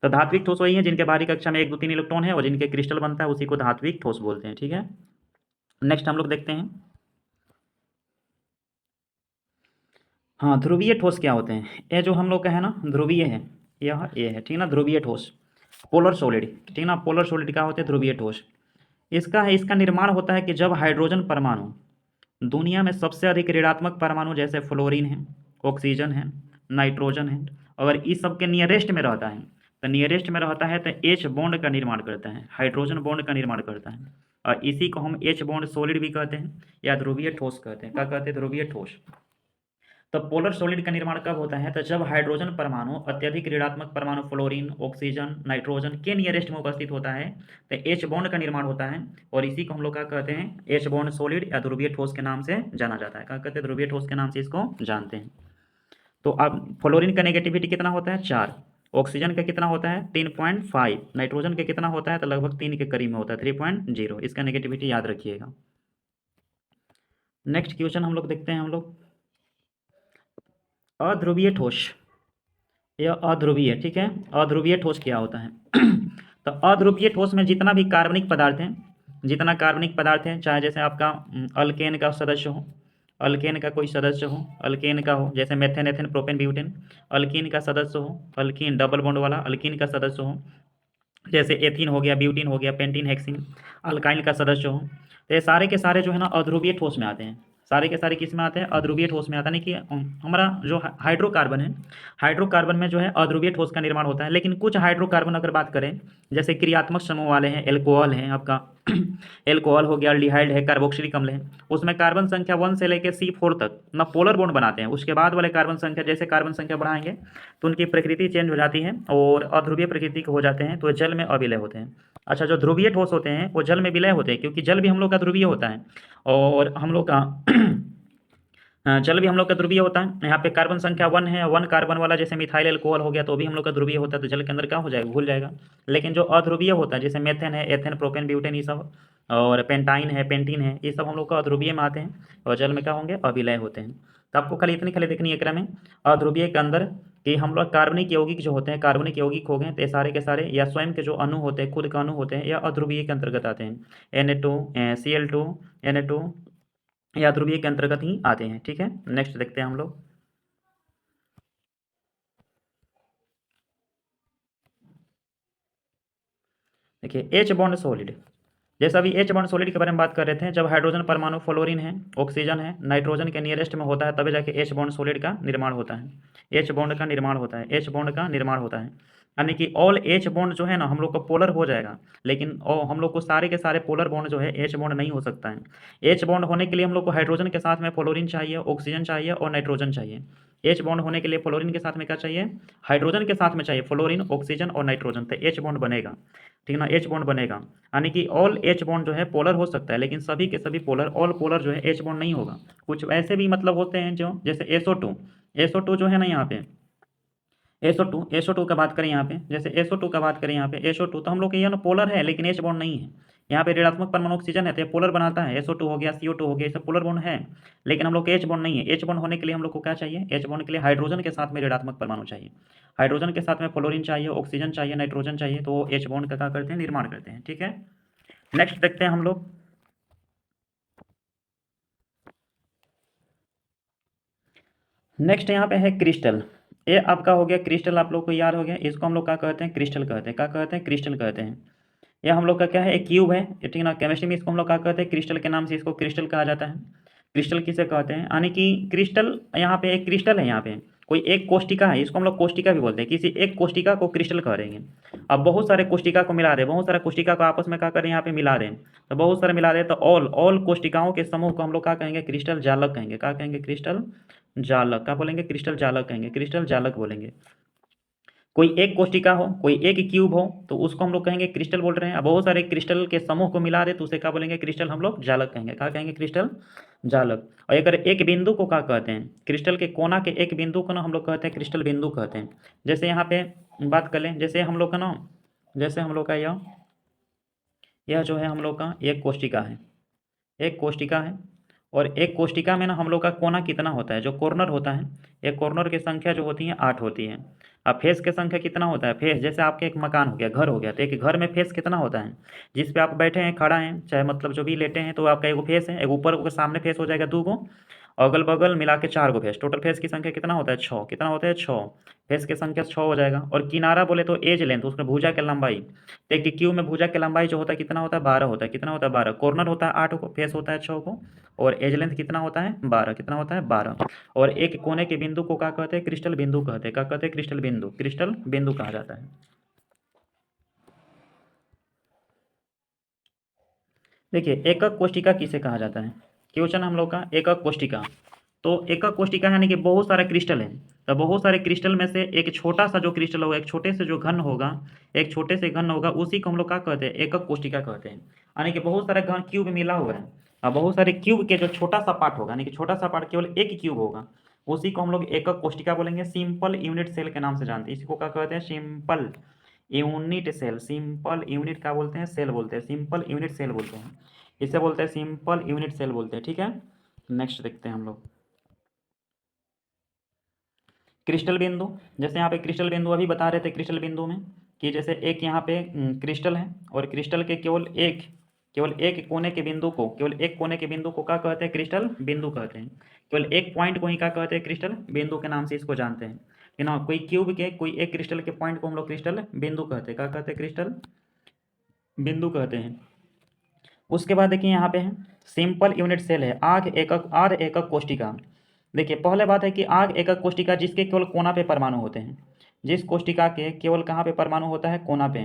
तो धात्विक ठोस वही है जिनके बाहरी कक्षा में एक दो तीन इलेक्ट्रॉन है और जिनके क्रिस्टल बनता है, उसी को धात्विक ठोस बोलते हैं। ठीक है, नेक्स्ट हम लोग देखते हैं। हाँ, ध्रुवीय ठोस क्या होते हैं। ये जो हम लोग का है ना, ध्रुवीय है, यह ये है, ठीक ना, ध्रुवीय ठोस, पोलर सॉलिड, ठीक ना, पोलर सॉलिड क्या होते हैं, ध्रुवीय ठोस। इसका निर्माण होता है कि जब हाइड्रोजन परमाणु, दुनिया में सबसे अधिक ऋणात्मक परमाणु जैसे फ्लोरीन है, ऑक्सीजन है, नाइट्रोजन है, अगर इस सब के नियरेस्ट में रहता है, तो नियरेस्ट में रहता है तो एच बॉन्ड का निर्माण करता है, हाइड्रोजन बॉन्ड का निर्माण करता है। और इसी को हम एच बॉन्ड सॉलिड भी कहते हैं या ध्रुवीय ठोस कहते हैं। क्या कहते हैं, ध्रुवीय ठोस। तो पोलर सॉलिड का निर्माण कब होता है, तो जब हाइड्रोजन परमाणु अत्यधिक ऋणात्मक परमाणु फ्लोरीन, ऑक्सीजन, नाइट्रोजन के नियरेस्ट में उपस्थित होता है, तो एच बॉन्ड का निर्माण होता है। और इसी को हम लोग क्या कहते हैं, एच बॉन्ड सॉलिड या ध्रुवीय ठोस के नाम से जाना जाता है। क्या कहते हैं, ध्रुवीय ठोस के नाम से इसको जानते हैं। तो अब फ्लोरीन का नेगेटिविटी कितना होता है, 4। ऑक्सीजन का कितना होता है, 3.5। नाइट्रोजन का कितना होता है, तो लगभग 3 के करीब में होता है, 3.0। इसका नेगेटिविटी याद रखिएगा। नेक्स्ट क्वेश्चन हम लोग देखते हैं हम लोग, अध्रुवीय ठोस, यह अध्रुवीय, ठीक है, अध्रुवीय ठोस क्या होता है। तो अध्रुवीय ठोस में जितना भी कार्बनिक पदार्थ है, जितना कार्बनिक पदार्थ है, चाहे जैसे आपका अल्केन का सदस्य हो, अल्केन का कोई सदस्य हो, अल्केन का हो, जैसे methane, ethane, propane, butane, alkyne का सदस्य हो, अल्कीन डबल बॉन्ड वाला अल्कीन का सदस्य हो, जैसे एथीन हो गया, ब्यूटीन हो गया, पेंटीन, हेक्सिन, अल्काइल का सदस्य हो, तो ये सारे के सारे जो है ना अध्रुवीय ठोस में आते हैं। सारे के सारे किस में आते हैं, अध्रुवीय ठोस में आता है। कि हमारा जो हाइड्रोकार्बन है, हाइड्रोकार्बन में जो है अध्रुवीय ठोस का निर्माण होता है। लेकिन कुछ हाइड्रोकार्बन अगर बात करें, जैसे क्रियात्मक समूह वाले हैं, एल्कोहल है आपका, एल्कोहल हो गया, अल्डिहाइड है, कार्बोक्सिलिक अम्ल है, उसमें कार्बन संख्या 1 से लेकर C4 तक ना पोलर बॉन्ड बनाते हैं। उसके बाद वाले कार्बन संख्या, जैसे कार्बन संख्या बढ़ाएंगे तो उनकी प्रकृति चेंज हो जाती है और अध्रुवीय प्रकृति के हो जाते हैं, तो जल में अविलय होते हैं। अच्छा, जो ध्रुवीय ठोस होते हैं वो जल में विलय होते हैं, क्योंकि जल भी हम लोग का ध्रुवीय होता है। और हम लोग का जल भी हम लोग का ध्रुवीय होता है। यहाँ पे कार्बन संख्या 1 है, 1 कार्बन वाला जैसे मिथाइल एल्कोहल हो गया, तो भी हम लोग का ध्रुवीय होता है, तो जल के अंदर क्या हो जाएगा, घुल जाएगा। लेकिन जो अध्रुवीय होता है, जैसे मेथेन है, एथेन, प्रोपेन, ब्यूटेन, ये सब, और पेंटाइन है, पेंटीन है, ये सब हम लोग का अध्रुवीय में आते हैं और जल में क्या होंगे, अविलय होते हैं। तो आपको खाली इतनी खाली देखनी है क्रम में, अध्रुवीय के अंदर कि हम लोग कार्बनिक यौगिक जो होते हैं, कार्बनिक यौगिक हो गए, तो ये सारे के सारे या स्वयं के जो अणु होते हैं, खुद का अणु होते हैं, या अध्रुवीय के अंतर्गत आते हैं। Na2, Cl2, Na2 या ध्रुवीय के अंतर्गत ही आते हैं। ठीक है, नेक्स्ट देखते हैं हम लोग। देखिए एच बॉन्ड सॉलिड, जैसा अभी एच बॉन्ड सॉलिड के बारे में बात कर रहे थे, जब हाइड्रोजन परमाणु फ्लोरीन है, ऑक्सीजन है, नाइट्रोजन के नियरेस्ट में होता है, तभी जाके एच बॉन्ड सॉलिड का निर्माण होता है। एच बॉन्ड का निर्माण होता है, एच बॉन्ड का निर्माण होता है। यानी कि ऑल एच बॉन्ड जो है ना, हम लोग को पोलर हो जाएगा, लेकिन हम लोग को सारे के सारे पोलर बॉन्ड जो है एच बॉन्ड नहीं हो सकता है। एच बॉन्ड होने के लिए हम लोग को हाइड्रोजन के साथ में फ्लोरीन चाहिए, ऑक्सीजन चाहिए और नाइट्रोजन चाहिए। एच बॉन्ड होने के लिए फ्लोरीन के साथ में क्या चाहिए, हाइड्रोजन के साथ में चाहिए फ्लोरीन, ऑक्सीजन और नाइट्रोजन, तो एच बॉन्ड बनेगा, ठीक ना, एच बॉन्ड बनेगा। यानी कि ऑल एच बॉन्ड जो है पोलर हो सकता है, लेकिन सभी के सभी पोलर, ऑल पोलर जो है एच बॉन्ड नहीं होगा। कुछ ऐसे भी मतलब होते हैं जो, जैसे SO2 जो है ना यहाँ पे, SO2 का बात करें यहाँ पे, जैसे SO2 का बात करें यहाँ पे, SO2 तो हम लोग के ये ना पोलर है लेकिन एच बॉन्ड नहीं है। यहाँ पे ऋणात्मक परमाणु ऑक्सीजन है तो ये पोलर बनाता है, SO2 हो गया, CO2 हो गया, ये सब पोलर बॉन्ड है, लेकिन हम लोग के एच बॉन्ड नहीं है। एच बॉन्ड होने के लिए हम लोग को क्या चाहिए, एच बॉन्ड के लिए हाइड्रोजन के साथ में ऋणात्मक परमाणु चाहिए, हाइड्रोजन के साथ में फ्लोरीन चाहिए, ऑक्सीजन चाहिए, नाइट्रोजन चाहिए, तो वो एच बॉन्ड का क्या करते हैं, निर्माण करते हैं। ठीक है, नेक्स्ट देखते हैं हम लोग। नेक्स्ट यहाँ पे है क्रिस्टल। ये आपका हो गया क्रिस्टल, आप लोग को याद हो गया, इसको हम लोग क्या कहते हैं, क्रिस्टल कहते हैं, क्या कहते हैं, क्रिस्टल कहते हैं। यह हम लोग का क्या है, एक क्यूब है, ठीक है ना। केमिस्ट्री में इसको हम लोग क्या कहते हैं, क्रिस्टल के नाम से इसको क्रिस्टल कहा जाता है। क्रिस्टल किसे कहते हैं, यानी कि क्रिस्टल, यहाँ पे एक क्रिस्टल है, यहाँ पे कोई एक कोष्टिका है, इसको हम लोग कोष्टिका भी बोलते हैं, किसी एक कोष्टिका को क्रिस्टल कह देंगे। अब बहुत सारे कोष्टिका को मिला दे, बहुत सारे कोष्टिका को आपस में क्या करें, यहाँ पे मिला दें, तो बहुत सारे मिला दे तो ऑल कोष्टिकाओं के समूह को हम लोग क्या कहेंगे, क्रिस्टल जालक कहेंगे। क्या कहेंगे, क्रिस्टल जालक। क्या बोलेंगे, क्रिस्टल जालक कहेंगे, क्रिस्टल जालक बोलेंगे। कोई एक कोष्टिका हो, कोई एक क्यूब हो, तो उसको हम लोग कहेंगे क्रिस्टल बोल रहे हैं। अब बहुत सारे क्रिस्टल के समूह को मिला दे तो उसे क्या बोलेंगे, क्रिस्टल हम लोग जालक कहेंगे। क्या कहेंगे, क्रिस्टल जालक। और अगर एक बिंदु को क्या कहते हैं, क्रिस्टल के कोना के एक बिंदु को ना हम लोग कहते हैं क्रिस्टल बिंदु कहते हैं। जैसे यहाँ पे बात कर लें, जैसे हम लोग का ना, जैसे हम लोग का यह जो है हम लोग का एक कोष्टिका है, एक कोष्टिका है, और एक कोष्टिका में ना हम लोग का कोना कितना होता है, जो कॉर्नर होता है, एक कॉर्नर की संख्या जो होती है 8 होती है। अब फेस की संख्या कितना होता है, फेस जैसे आपके एक मकान हो गया, घर हो गया, तो एक घर में फेस कितना होता है, जिस पे आप बैठे हैं, खड़ा हैं, चाहे मतलब जो भी लेटे हैं, तो आपका एगो फेस है, एक ऊपर के सामने फेस हो जाएगा 2 गो, अगल बगल मिला के 4 गो फेस, टोटल फेस की संख्या कितना होता है, 6। कितना होता है, 6। फेस की संख्या 6 हो जाएगा। और किनारा बोले तो एज लेंथ, उसमें भुजा की लंबाई, तो एक क्यू में भुजा की लंबाई जो होता है कितना होता है, 12 होता है। कितना होता है, 12। कॉर्नर होता है 8 को, फेस होता है 6 को, और एज लेंथ कितना होता है, 12। कितना होता है, 12। और एक कोने के बिंदु को क्या कहते हैं, क्रिस्टल बिंदु कहते हैं। क्या कहते हैं, क्रिस्टल बिंदु, क्रिस्टल बिंदु कहा जाता है। देखिए, एकक कोष्टिका किसे कहा जाता है, क्वेश्चन हम लोग का एकक कोष्टिका। तो एकक कोष्टिका यानी कि बहुत सारे क्रिस्टल हैं, तो बहुत सारे क्रिस्टल में से एक छोटा सा जो क्रिस्टल होगा, एक छोटे से जो घन होगा, एक छोटे से घन होगा, उसी को हम लोग क्या कहते हैं, एकक कोष्टिका कहते हैं। यानी कि बहुत सारे घन क्यूब मिला हुआ है, और बहुत सारे क्यूब के जो छोटा सा पार्ट होगा, यानी कि छोटा सा पार्ट केवल एक क्यूब होगा, उसी को हम लोग एकक कोष्टिका बोलेंगे। सिंपल यूनिट सेल के नाम से जानते हैं, इसको क्या कहते हैं, simple unit cell. Simple unit क्या बोलते हैं, सेल बोलते हैं, सिंपल यूनिट सेल बोलते हैं, इसे बोलते हैं सिंपल यूनिट सेल बोलते हैं। ठीक है, नेक्स्ट देखते हैं हम लोग क्रिस्टल बिंदु। जैसे यहाँ पे क्रिस्टल बिंदु अभी बता रहे थे, क्रिस्टल बिंदु में कि जैसे एक यहाँ पे क्रिस्टल है, और क्रिस्टल के केवल एक कोने के बिंदु को, केवल एक कोने के बिंदु को क्या कहते हैं, क्रिस्टल बिंदु कहते हैं। केवल एक पॉइंट को ही क्या कहते हैं, क्रिस्टल बिंदु के नाम से इसको जानते हैं, है ना। कोई क्यूब के कोई एक क्रिस्टल के पॉइंट को हम लोग क्रिस्टल बिंदु कहते हैं। क्या कहते हैं, क्रिस्टल बिंदु कहते हैं। उसके बाद देखिए यहाँ पे है सिंपल यूनिट सेल है, आध एकक कोष्टिका। देखिए पहले बात है कि आग एकक कोष्टिका जिसके केवल कोना पे परमाणु होते हैं, जिस कोष्टिका के केवल कहाँ पे परमाणु होता है, कोना पे,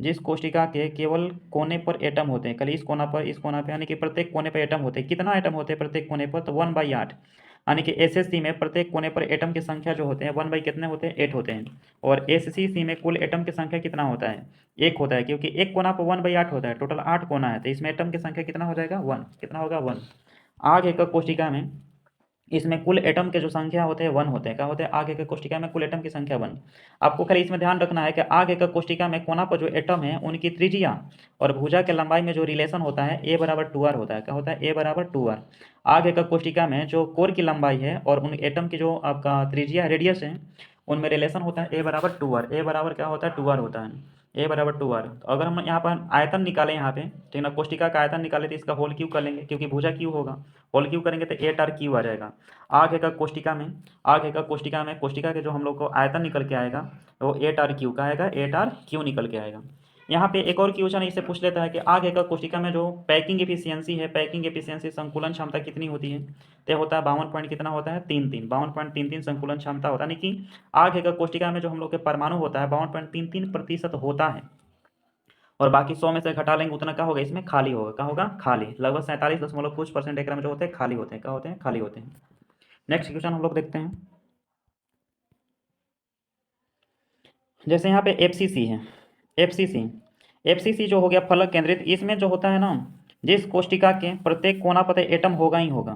जिस कोष्टिका के केवल कोने पर एटम होते हैं, खाली इस कोना पर, इस कोना पे, यानी कि प्रत्येक कोने पर एटम होते हैं। कितना एटम होते हैं प्रत्येक कोने पर, तो 1/8। यानी कि SSC में प्रत्येक कोने पर एटम की संख्या जो होते हैं 1 बाई कितने होते हैं, 8 होते हैं। और SCC में कुल एटम की संख्या कितना होता है, 1 होता है, क्योंकि एक कोना पर 1/8 होता है, टोटल 8 कोना है, तो इसमें एटम की संख्या कितना हो जाएगा, 1। कितना होगा, 1। आग एकक कोष्टिका में इसमें कुल एटम के जो संख्या होते हैं 1 होते हैं। क्या होते हैं, आग एकक कोष्टिका में कुल एटम की संख्या 1। आपको खाली इसमें ध्यान रखना है कि आग एकक कोष्टिका में कोना पर जो एटम है उनकी त्रिज्या और भुजा के लंबाई में जो रिलेशन होता है A बराबर 2R होता है। क्या होता है, A बराबर 2R। आग एकक कोष्टिका में जो कोर की लंबाई है और उन एटम की जो आपका त्रिज्या रेडियस है, उनमें रिलेशन होता है A बराबर 2R। A बराबर क्या होता है, 2R होता है, A बराबर 2R। तो अगर हम यहाँ पर आयतन निकालें, यहाँ पे ठीक ना, कोष्टिका का आयतन निकालें, तो इसका होल क्यू कर लेंगे, क्योंकि भुजा क्यू होगा, होल क्यू करेंगे तो 8R क्यू आ जाएगा। आग एकक कोष्टिका में, आग एकक कोष्टिका में कोष्टिका के जो हम लोग को आयतन निकल के आएगा वो 8R क्यू का आएगा, 8R क्यू निकल के आएगा। यहाँ पे एक और क्वेश्चन इससे पूछ लेता है कि आग एकक कोष्टिका में जो पैकिंग एफिशिएंसी है, पैकिंग एफिशिएंसी संकुलन क्षमता कितनी होती है, तो होता है 52 पॉइंट कितना होता है, 33, 52.33 संकुलन क्षमता होता है। यानी कि आग एकक कोष्टिका में जो हम लोग के परमाणु होता है 52.33% होता है, और बाकी 100 में से घटा लेंगे उतना क्या होगा, इसमें खाली होगा। क्या होगा, खाली। लगभग 47 दशमलव कुछ % एकड़ में जो होते हैं खाली होते हैं। क्या होते हैं, खाली होते हैं। नेक्स्ट क्वेश्चन हम लोग देखते हैं। जैसे यहाँ पे एफसीसी है, एफसीसी एफसीसी जो हो गया फलक केंद्रित, इसमें जो होता है ना, जिस कोशिका के प्रत्येक कोना पर एटम होगा ही होगा,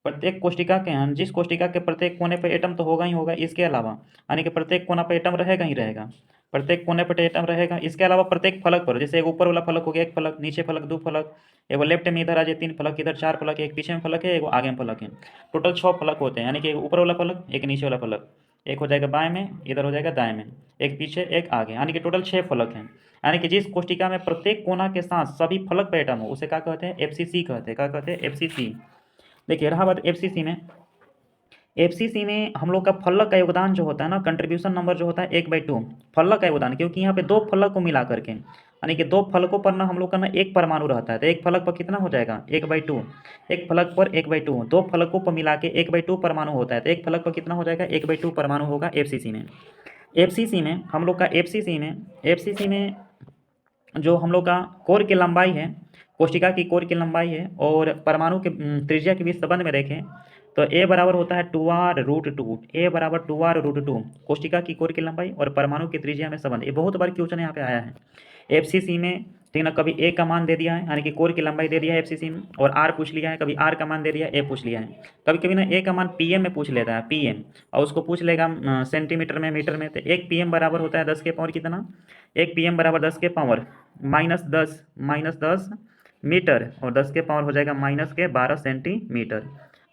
प्रत्येक कोशिका के जिस कोशिका के प्रत्येक कोने पर एटम तो होगा ही होगा, इसके अलावा यानी कि प्रत्येक कोना पर एटम रहेगा ही रहेगा, प्रत्येक कोने पर एटम रहेगा। इसके अलावा प्रत्येक फलक पर, जैसे एक ऊपर वाला फलक हो गया एक फलक, नीचे फलक दो फलक, एगो लेफ्ट में इधर आ जाए तीन फलक, इधर चार फलक, एक पीछे में फलक है, एगो आगे में फलक है, टोटल 6 फलक होते हैं। यानी कि एक ऊपर वाला फलक, एक नीचे वाला फलक, एक हो जाएगा बाएं में, इधर हो जाएगा दाएं में, एक पीछे एक आगे, यानी कि टोटल 6 फलक हैं। यानी कि जिस कोशिका में प्रत्येक कोना के साथ सभी फलक पर एटम हो उसे क्या कहते हैं, एफसीसी कहते हैं। क्या कहते हैं, एफसीसी। देखिए रहा बात एफसीसी में, एफसीसी में हम लोग का फलक का योगदान जो होता है ना, कंट्रीब्यूशन नंबर जो होता है 1/2 फलक का योगदान, क्योंकि यहाँ पे दो फलक को मिला करके, यानी कि दो फलकों पर ना हम लोग का ना एक परमाणु रहता है, तो एक फलक पर कितना हो जाएगा 1/2, एक फलक पर 1/2, दो फलकों पर मिला के 1/2 परमाणु होता है, तो एक फलक पर कितना हो जाएगा 1/2 परमाणु होगा एफसीसी में। एफसीसी में हम लोग का एफसीसी में जो हम लोग का कोर की लंबाई है, कोशिका की कोर की लंबाई है और परमाणु के त्रिज्या के बीच संबंध में देखें तो ए बराबर होता है 2r√2, ए बराबर 2r√2 कोशिका की कोर की लंबाई और परमाणु की त्रिज्या में संबंध। ये बहुत बार क्वेश्चन यहाँ पे आया है एफसीसी में, ठीक ना। कभी ए का मान दे दिया है यानी कि कोर की लंबाई दे दिया है एफसीसी में और आर पूछ लिया है, कभी आर का मान दे दिया ए पूछ लिया है, कभी कभी ना ए का मान पीएम में पूछ लेता है, पीएम, और उसको पूछ लेगा सेंटीमीटर में, मीटर में। तो एक पीएम बराबर होता है 10 के पावर कितना, एक पीएम बराबर 10 के पावर -10 मीटर, और 10 के पावर हो जाएगा -12 सेंटीमीटर।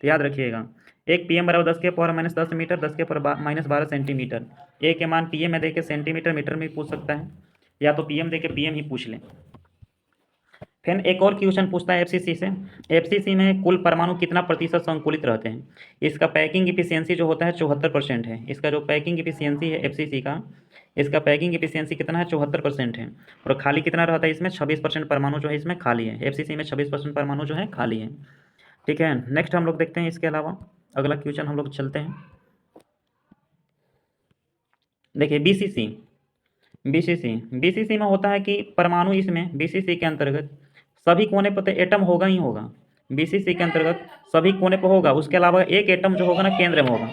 तो याद रखिएगा, एक पीएम बराबर 10 के पावर -10 मीटर, 10 के पावर -12 सेंटीमीटर। ए के मान पीएम में देके सेंटीमीटर मीटर में पूछ सकता है, या तो पीएम देके पीएम ही पूछ लें। फिर एक और क्वेश्चन पूछता है एफसीसी से, एफसीसी में कुल परमाणु कितना प्रतिशत संकुलित रहते हैं। इसका पैकिंग इफिशियंसी जो होता है 74% है। इसका जो पैकिंग इफिशियंसी है एफसीसी का, इसका पैकिंग इफिशियंसी कितना है 74% है। और खाली कितना रहता है इसमें, 26% परमाणु जो है इसमें खाली है, एफसीसी में 26% परमाणु जो है खाली है। ठीक है, नेक्स्ट हम लोग देखते हैं इसके अलावा अगला क्वेश्चन हम लोग चलते हैं। देखिए बीसीसी, बीसीसी में होता है कि परमाणु इसमें बीसीसी के अंतर्गत सभी कोने पर तो एटम होगा ही होगा, बीसीसी के अंतर्गत सभी कोने पर होगा, उसके अलावा एक एटम जो होगा ना केंद्र में होगा,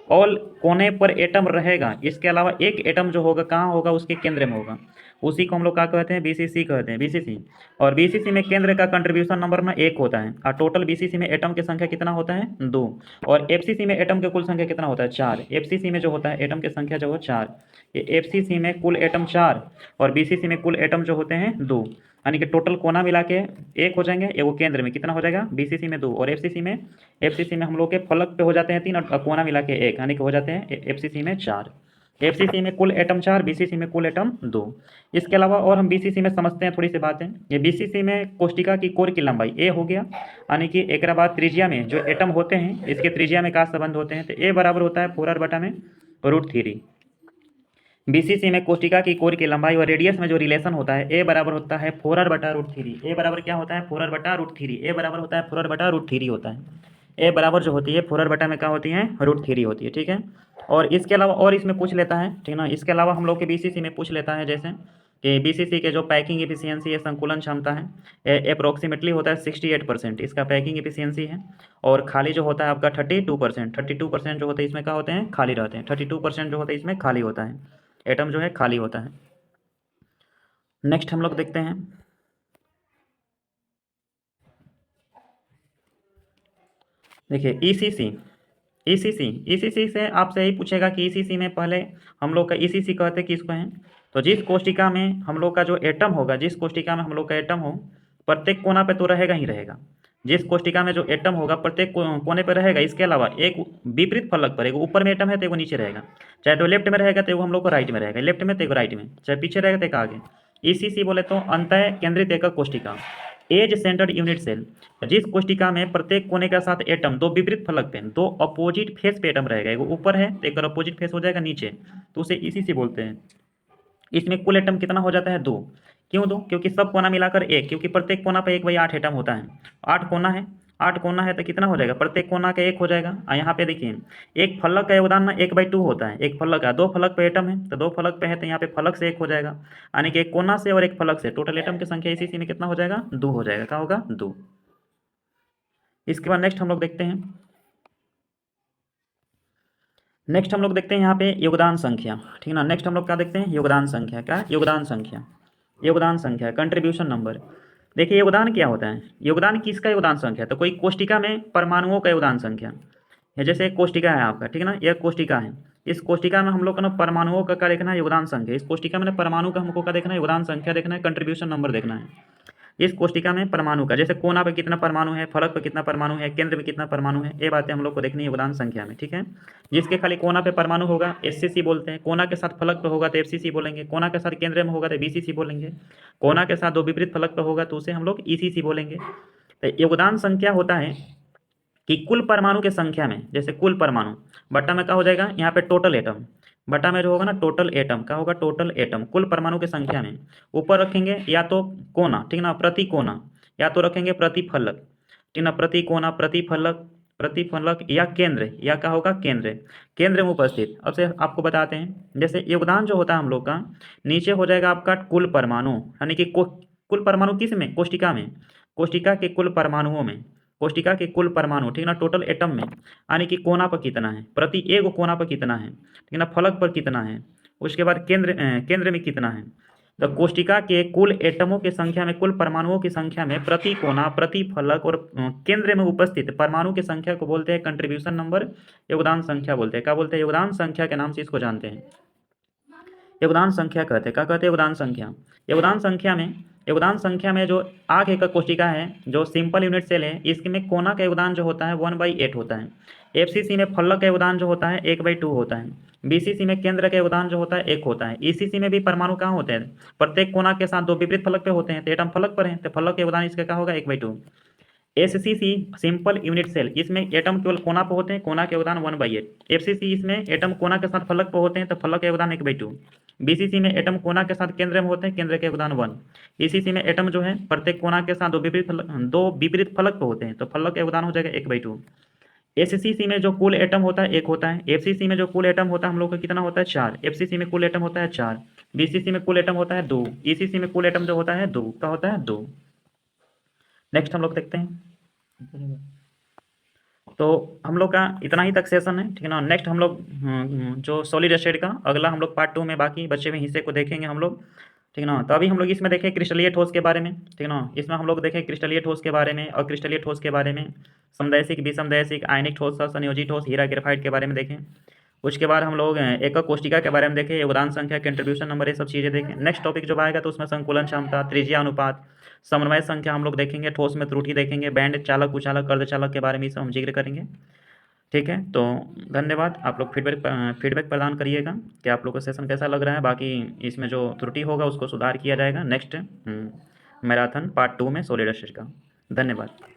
और कोने पर एटम रहेगा, इसके अलावा एक एटम जो होगा कहाँ होगा, उसके केंद्र में होगा, उसी को हम लोग क्या कहते हैं, बीसीसी कहते हैं, बीसीसी। और बीसीसी में केंद्र का कंट्रीब्यूशन नंबर ना 1 होता है, और टोटल बीसीसी में एटम की संख्या कितना होता है 2, और एफसीसी में एटम की कुल संख्या कितना होता है 4। एफसीसी में जो होता है एटम की संख्या जो है 4, ये एफसीसी में कुल एटम 4 और बीसीसी में कुल एटम जो होते हैं 2, यानी कि टोटल कोना मिला के 1 हो जाएंगे, एगो केंद्र में कितना हो जाएगा बीसीसी में 2, और एफसीसी में हम लोग के फलक पे हो जाते हैं 3 और कोना मिला के 1, यानी कि हो जाते हैं एफसीसी में 4। एफसीसी में कुल एटम 4, बीसीसी में कुल एटम 2। इसके अलावा और हम बीसीसी में समझते हैं थोड़ी सी बातें। ये बीसीसी में कोशिका की कोर की लंबाई ए हो गया, यानी कि एक बाद त्रिज्या में जो एटम होते हैं इसके त्रिज्या में क्या संबंध होते हैं, तो ए बराबर होता है 4r/√3। बीसीसी में कोशिका की कोर की लंबाई और रेडियस में जो रिलेशन होता है ए बराबर होता है 4r/√3। ए बराबर क्या होता है 4r/√3, ए बराबर होता है 4r/√3 होता है। ए बराबर जो होती है 4r में क्या होती है √3 होती है। ठीक है, और इसके अलावा और इसमें पूछ लेता है, ठीक ना, इसके अलावा हम लोग के बीसीसी में पूछ लेता है जैसे कि बीसीसी के जो पैकिंग एफिशिएंसी है, संकुलन क्षमता है, अप्रोक्सीमेटली होता है 68%, इसका पैकिंग एफिशिएंसी है। और खाली जो होता है आपका 32% जो होते हैं इसमें क्या होते हैं खाली रहते हैं, 32% जो होता है इसमें खाली होता है, एटम जो है खाली होता है। नेक्स्ट हम लोग देखते हैं, देखिए ईसीसी से आपसे यही पूछेगा कि ईसीसी में पहले हम लोग का ईसीसी कहते किसको हैं, तो जिस कोशिका में हम लोग का जो एटम होगा, जिस कोशिका में हम लोग का एटम हो प्रत्येक कोना पे तो रहेगा ही रहेगा, जिस कोशिका में जो एटम होगा प्रत्येक कोने पे रहेगा, इसके अलावा एक विपरीत फलक पर, एक ऊपर में एटम है तो एक नीचे रहेगा, चाहे तो लेफ्ट में रहेगा तो हम लोग को राइट में रहेगा, लेफ्ट में तो एक राइट में, चाहे पीछे रहेगा तो एक आगे। ईसीसी बोले तो अंतः केंद्रित एकक कोशिका, एज सेंटर्ड यूनिट सेल। जिस कोशिका में प्रत्येक कोने के साथ एटम दो विपरीत फलक पे, दो अपोजिट फेस पे एटम रहेगा, एक ऊपर है तो एक अपोजिट फेस हो जाएगा नीचे, तो उसे ईसीसी बोलते हैं। इसमें कुल एटम कितना हो जाता है 2। क्यों 2? क्योंकि सब कोना मिलाकर 1, क्योंकि प्रत्येक कोना पे 1/8 एटम होता है। 8 कोना है, 8 कोना है तो कितना हो जाएगा, प्रत्येक कोना का 1 हो जाएगा। यहाँ पे देखिए एक फलक का योगदान ना 1/2 होता है, एक फलक का, दो फलक पे एटम है तो दो फलक पे है तो यहाँ पे फलक से 1 हो जाएगा, यानी कि एक कोना से और एक फलक से टोटल एटम की संख्या इसी में कितना हो जाएगा 2 हो जाएगा। क्या होगा 2। इसके बाद नेक्स्ट हम लोग देखते हैं, नेक्स्ट हम लोग देखते हैं यहाँ पे योगदान संख्या, ठीक है ना। नेक्स्ट हम लोग क्या देखते हैं, योगदान संख्या। क्या, योगदान संख्या, योगदान संख्या, कंट्रीब्यूशन नंबर। देखिए योगदान क्या होता है, योगदान किसका योगदान संख्या, तो कोई कोष्टिका में परमाणुओं का योगदान संख्या है। जैसे एक कोष्टिका है आपका, ठीक है ना, एक कोष्टिका है। इस कोष्टिका में हम लोग का ना परमाणुओं का क्या देखना है, योगदान संख्या। इस कोष्टिका में ना परमाणु का हमको क्या देखना है, योगदान संख्या देखना है, कंट्रीब्यूशन नंबर देखना है। इस कोष्टिका में परमाणु का, जैसे कोना पे कितना परमाणु है, फलक पे कितना परमाणु है, केंद्र में कितना परमाणु है, ये बातें हम लोग को देखनी है योगदान संख्या में, ठीक है। जिसके खाली कोना पे परमाणु होगा एससीसी बोलते हैं, कोना के साथ फलक पे होगा तो एफसीसी बोलेंगे, कोना के साथ केंद्र में होगा तो बीसीसी बोलेंगे, कोना के साथ दो विपरीत फलक पे होगा तो उसे हम लोग ईसीसी बोलेंगे। तो योगदान संख्या होता है कि कुल परमाणु के संख्या में, जैसे कुल परमाणु बट्टा में क्या हो जाएगा, यहाँ पे टोटल एटम, बटा में जो होगा ना टोटल एटम, क्या होगा, टोटल एटम, कुल परमाणु की संख्या में ऊपर रखेंगे या तो कोना, ठीक ना, प्रति कोना, या तो रखेंगे प्रति फलक, ठीक ना, प्रति कोना, प्रति फलक, प्रति फलक, या केंद्र, या क्या होगा, केंद्र, केंद्र में उपस्थित। अब से आपको बताते हैं, जैसे योगदान जो होता है हम लोग का, नीचे हो जाएगा आपका कुल परमाणु, यानी कि कुल परमाणु किस में, कोष्टिका में, कोष्टिका के कुल परमाणुओं में, कोष्टिका के कुल परमाणु, ठीक ना, टोटल एटम में, यानी कि कोना पर कितना है, प्रति एक कोना पर कितना है, ठीक ना, फलक पर कितना है, उसके बाद केंद्र में कितना है। तो कोष्टिका के कुल एटमों की संख्या में, कुल परमाणुओं की संख्या में प्रति कोना, प्रति फलक और केंद्र में उपस्थित परमाणु की संख्या को बोलते हैं कंट्रीब्यूशन नंबर, योगदान संख्या बोलते हैं। क्या बोलते हैं, योगदान संख्या के नाम से इसको जानते हैं, योगदान संख्या कहते हैं। क्या कहते हैं, योगदान संख्या। योगदान संख्या में जो आठ एकक कोशिका है, जो सिंपल यूनिट सेल है, इसमें कोना का योगदान जो होता है 1/8 होता है। एफसीसी में फलक का योगदान जो होता है 1/2 होता है। बीसीसी में केंद्र का योगदान जो होता है 1 होता है। ईसीसी में भी परमाणु कहाँ होते हैं, प्रत्येक कोना के साथ दो विपरीत फलक पे होते हैं, तो एटम फलक पर है, तो फलक का योगदान इसका क्या होगा, 1/2। एससीसी सिंपल यूनिट सेल, इसमें एटम केवल कोना पर होते हैं, कोना के योगदान 1/8। एफसीसी इसमें एटम कोना के साथ फलक पर होते हैं, तो फलक का योगदान 1/2। बीसीसी में एटम कोना के साथ केंद्र में होते हैं, केंद्र के योगदान 1। ईसीसी में एटम जो है प्रत्येक कोना के साथ दो विपरीत फलक पर होते हैं, तो फलक का योगदान हो जाएगा 1/2। एससीसी में जो कुल एटम होता है 1 होता है। एफसीसी में जो कुल एटम होता है हम लोग का कितना होता है, 4। एफसीसी में कुल एटम होता है 4। बीसीसी में कुल एटम होता है 2। ईसीसी में कुल एटम जो होता है 2 का होता है 2। नेक्स्ट हम लोग देखते हैं, तो हम लोग का इतना ही तक सेशन है, ठीक है ना। नेक्स्ट हम लोग जो सॉलिड स्टेट का अगला हम लोग पार्ट 2 में बाकी बचे हुए हिस्से को देखेंगे हम लोग, ठीक है ना। तो अभी हम लोग इसमें देखें क्रिस्टलीय ठोस के बारे में, ठीक है ना। इसमें हम लोग देखें क्रिस्टलीय ठोस के बारे में, और क्रिस्टलीय ठोस के बारे में, समदैशिक, विसमदैशिक, आयनिक ठोस, संयोजी ठोस, हीरा ग्रेफाइट के बारे में देखें। उसके बाद हम लोग एकक कोष्टिका के बारे में देखें, योगदान संख्या, कंट्रीब्यूशन नंबर, ये सब चीज़ें देखें। नेक्स्ट टॉपिक जो आएगा तो उसमें संकुलन क्षमता, त्रिज्या अनुपात, समन्वय संख्या हम लोग देखेंगे, ठोस में त्रुटि देखेंगे, बैंड चालक, कुचालक, अर्धचालक के बारे में सब हम जिक्र करेंगे, ठीक है। तो धन्यवाद। आप लोग फीडबैक प्रदान करिएगा कि आप लोग को सेशन कैसा लग रहा है। बाकी इसमें जो त्रुटि होगा उसको सुधार किया जाएगा नेक्स्ट मैराथन पार्ट 2 में सॉलिड स्टेट का। धन्यवाद।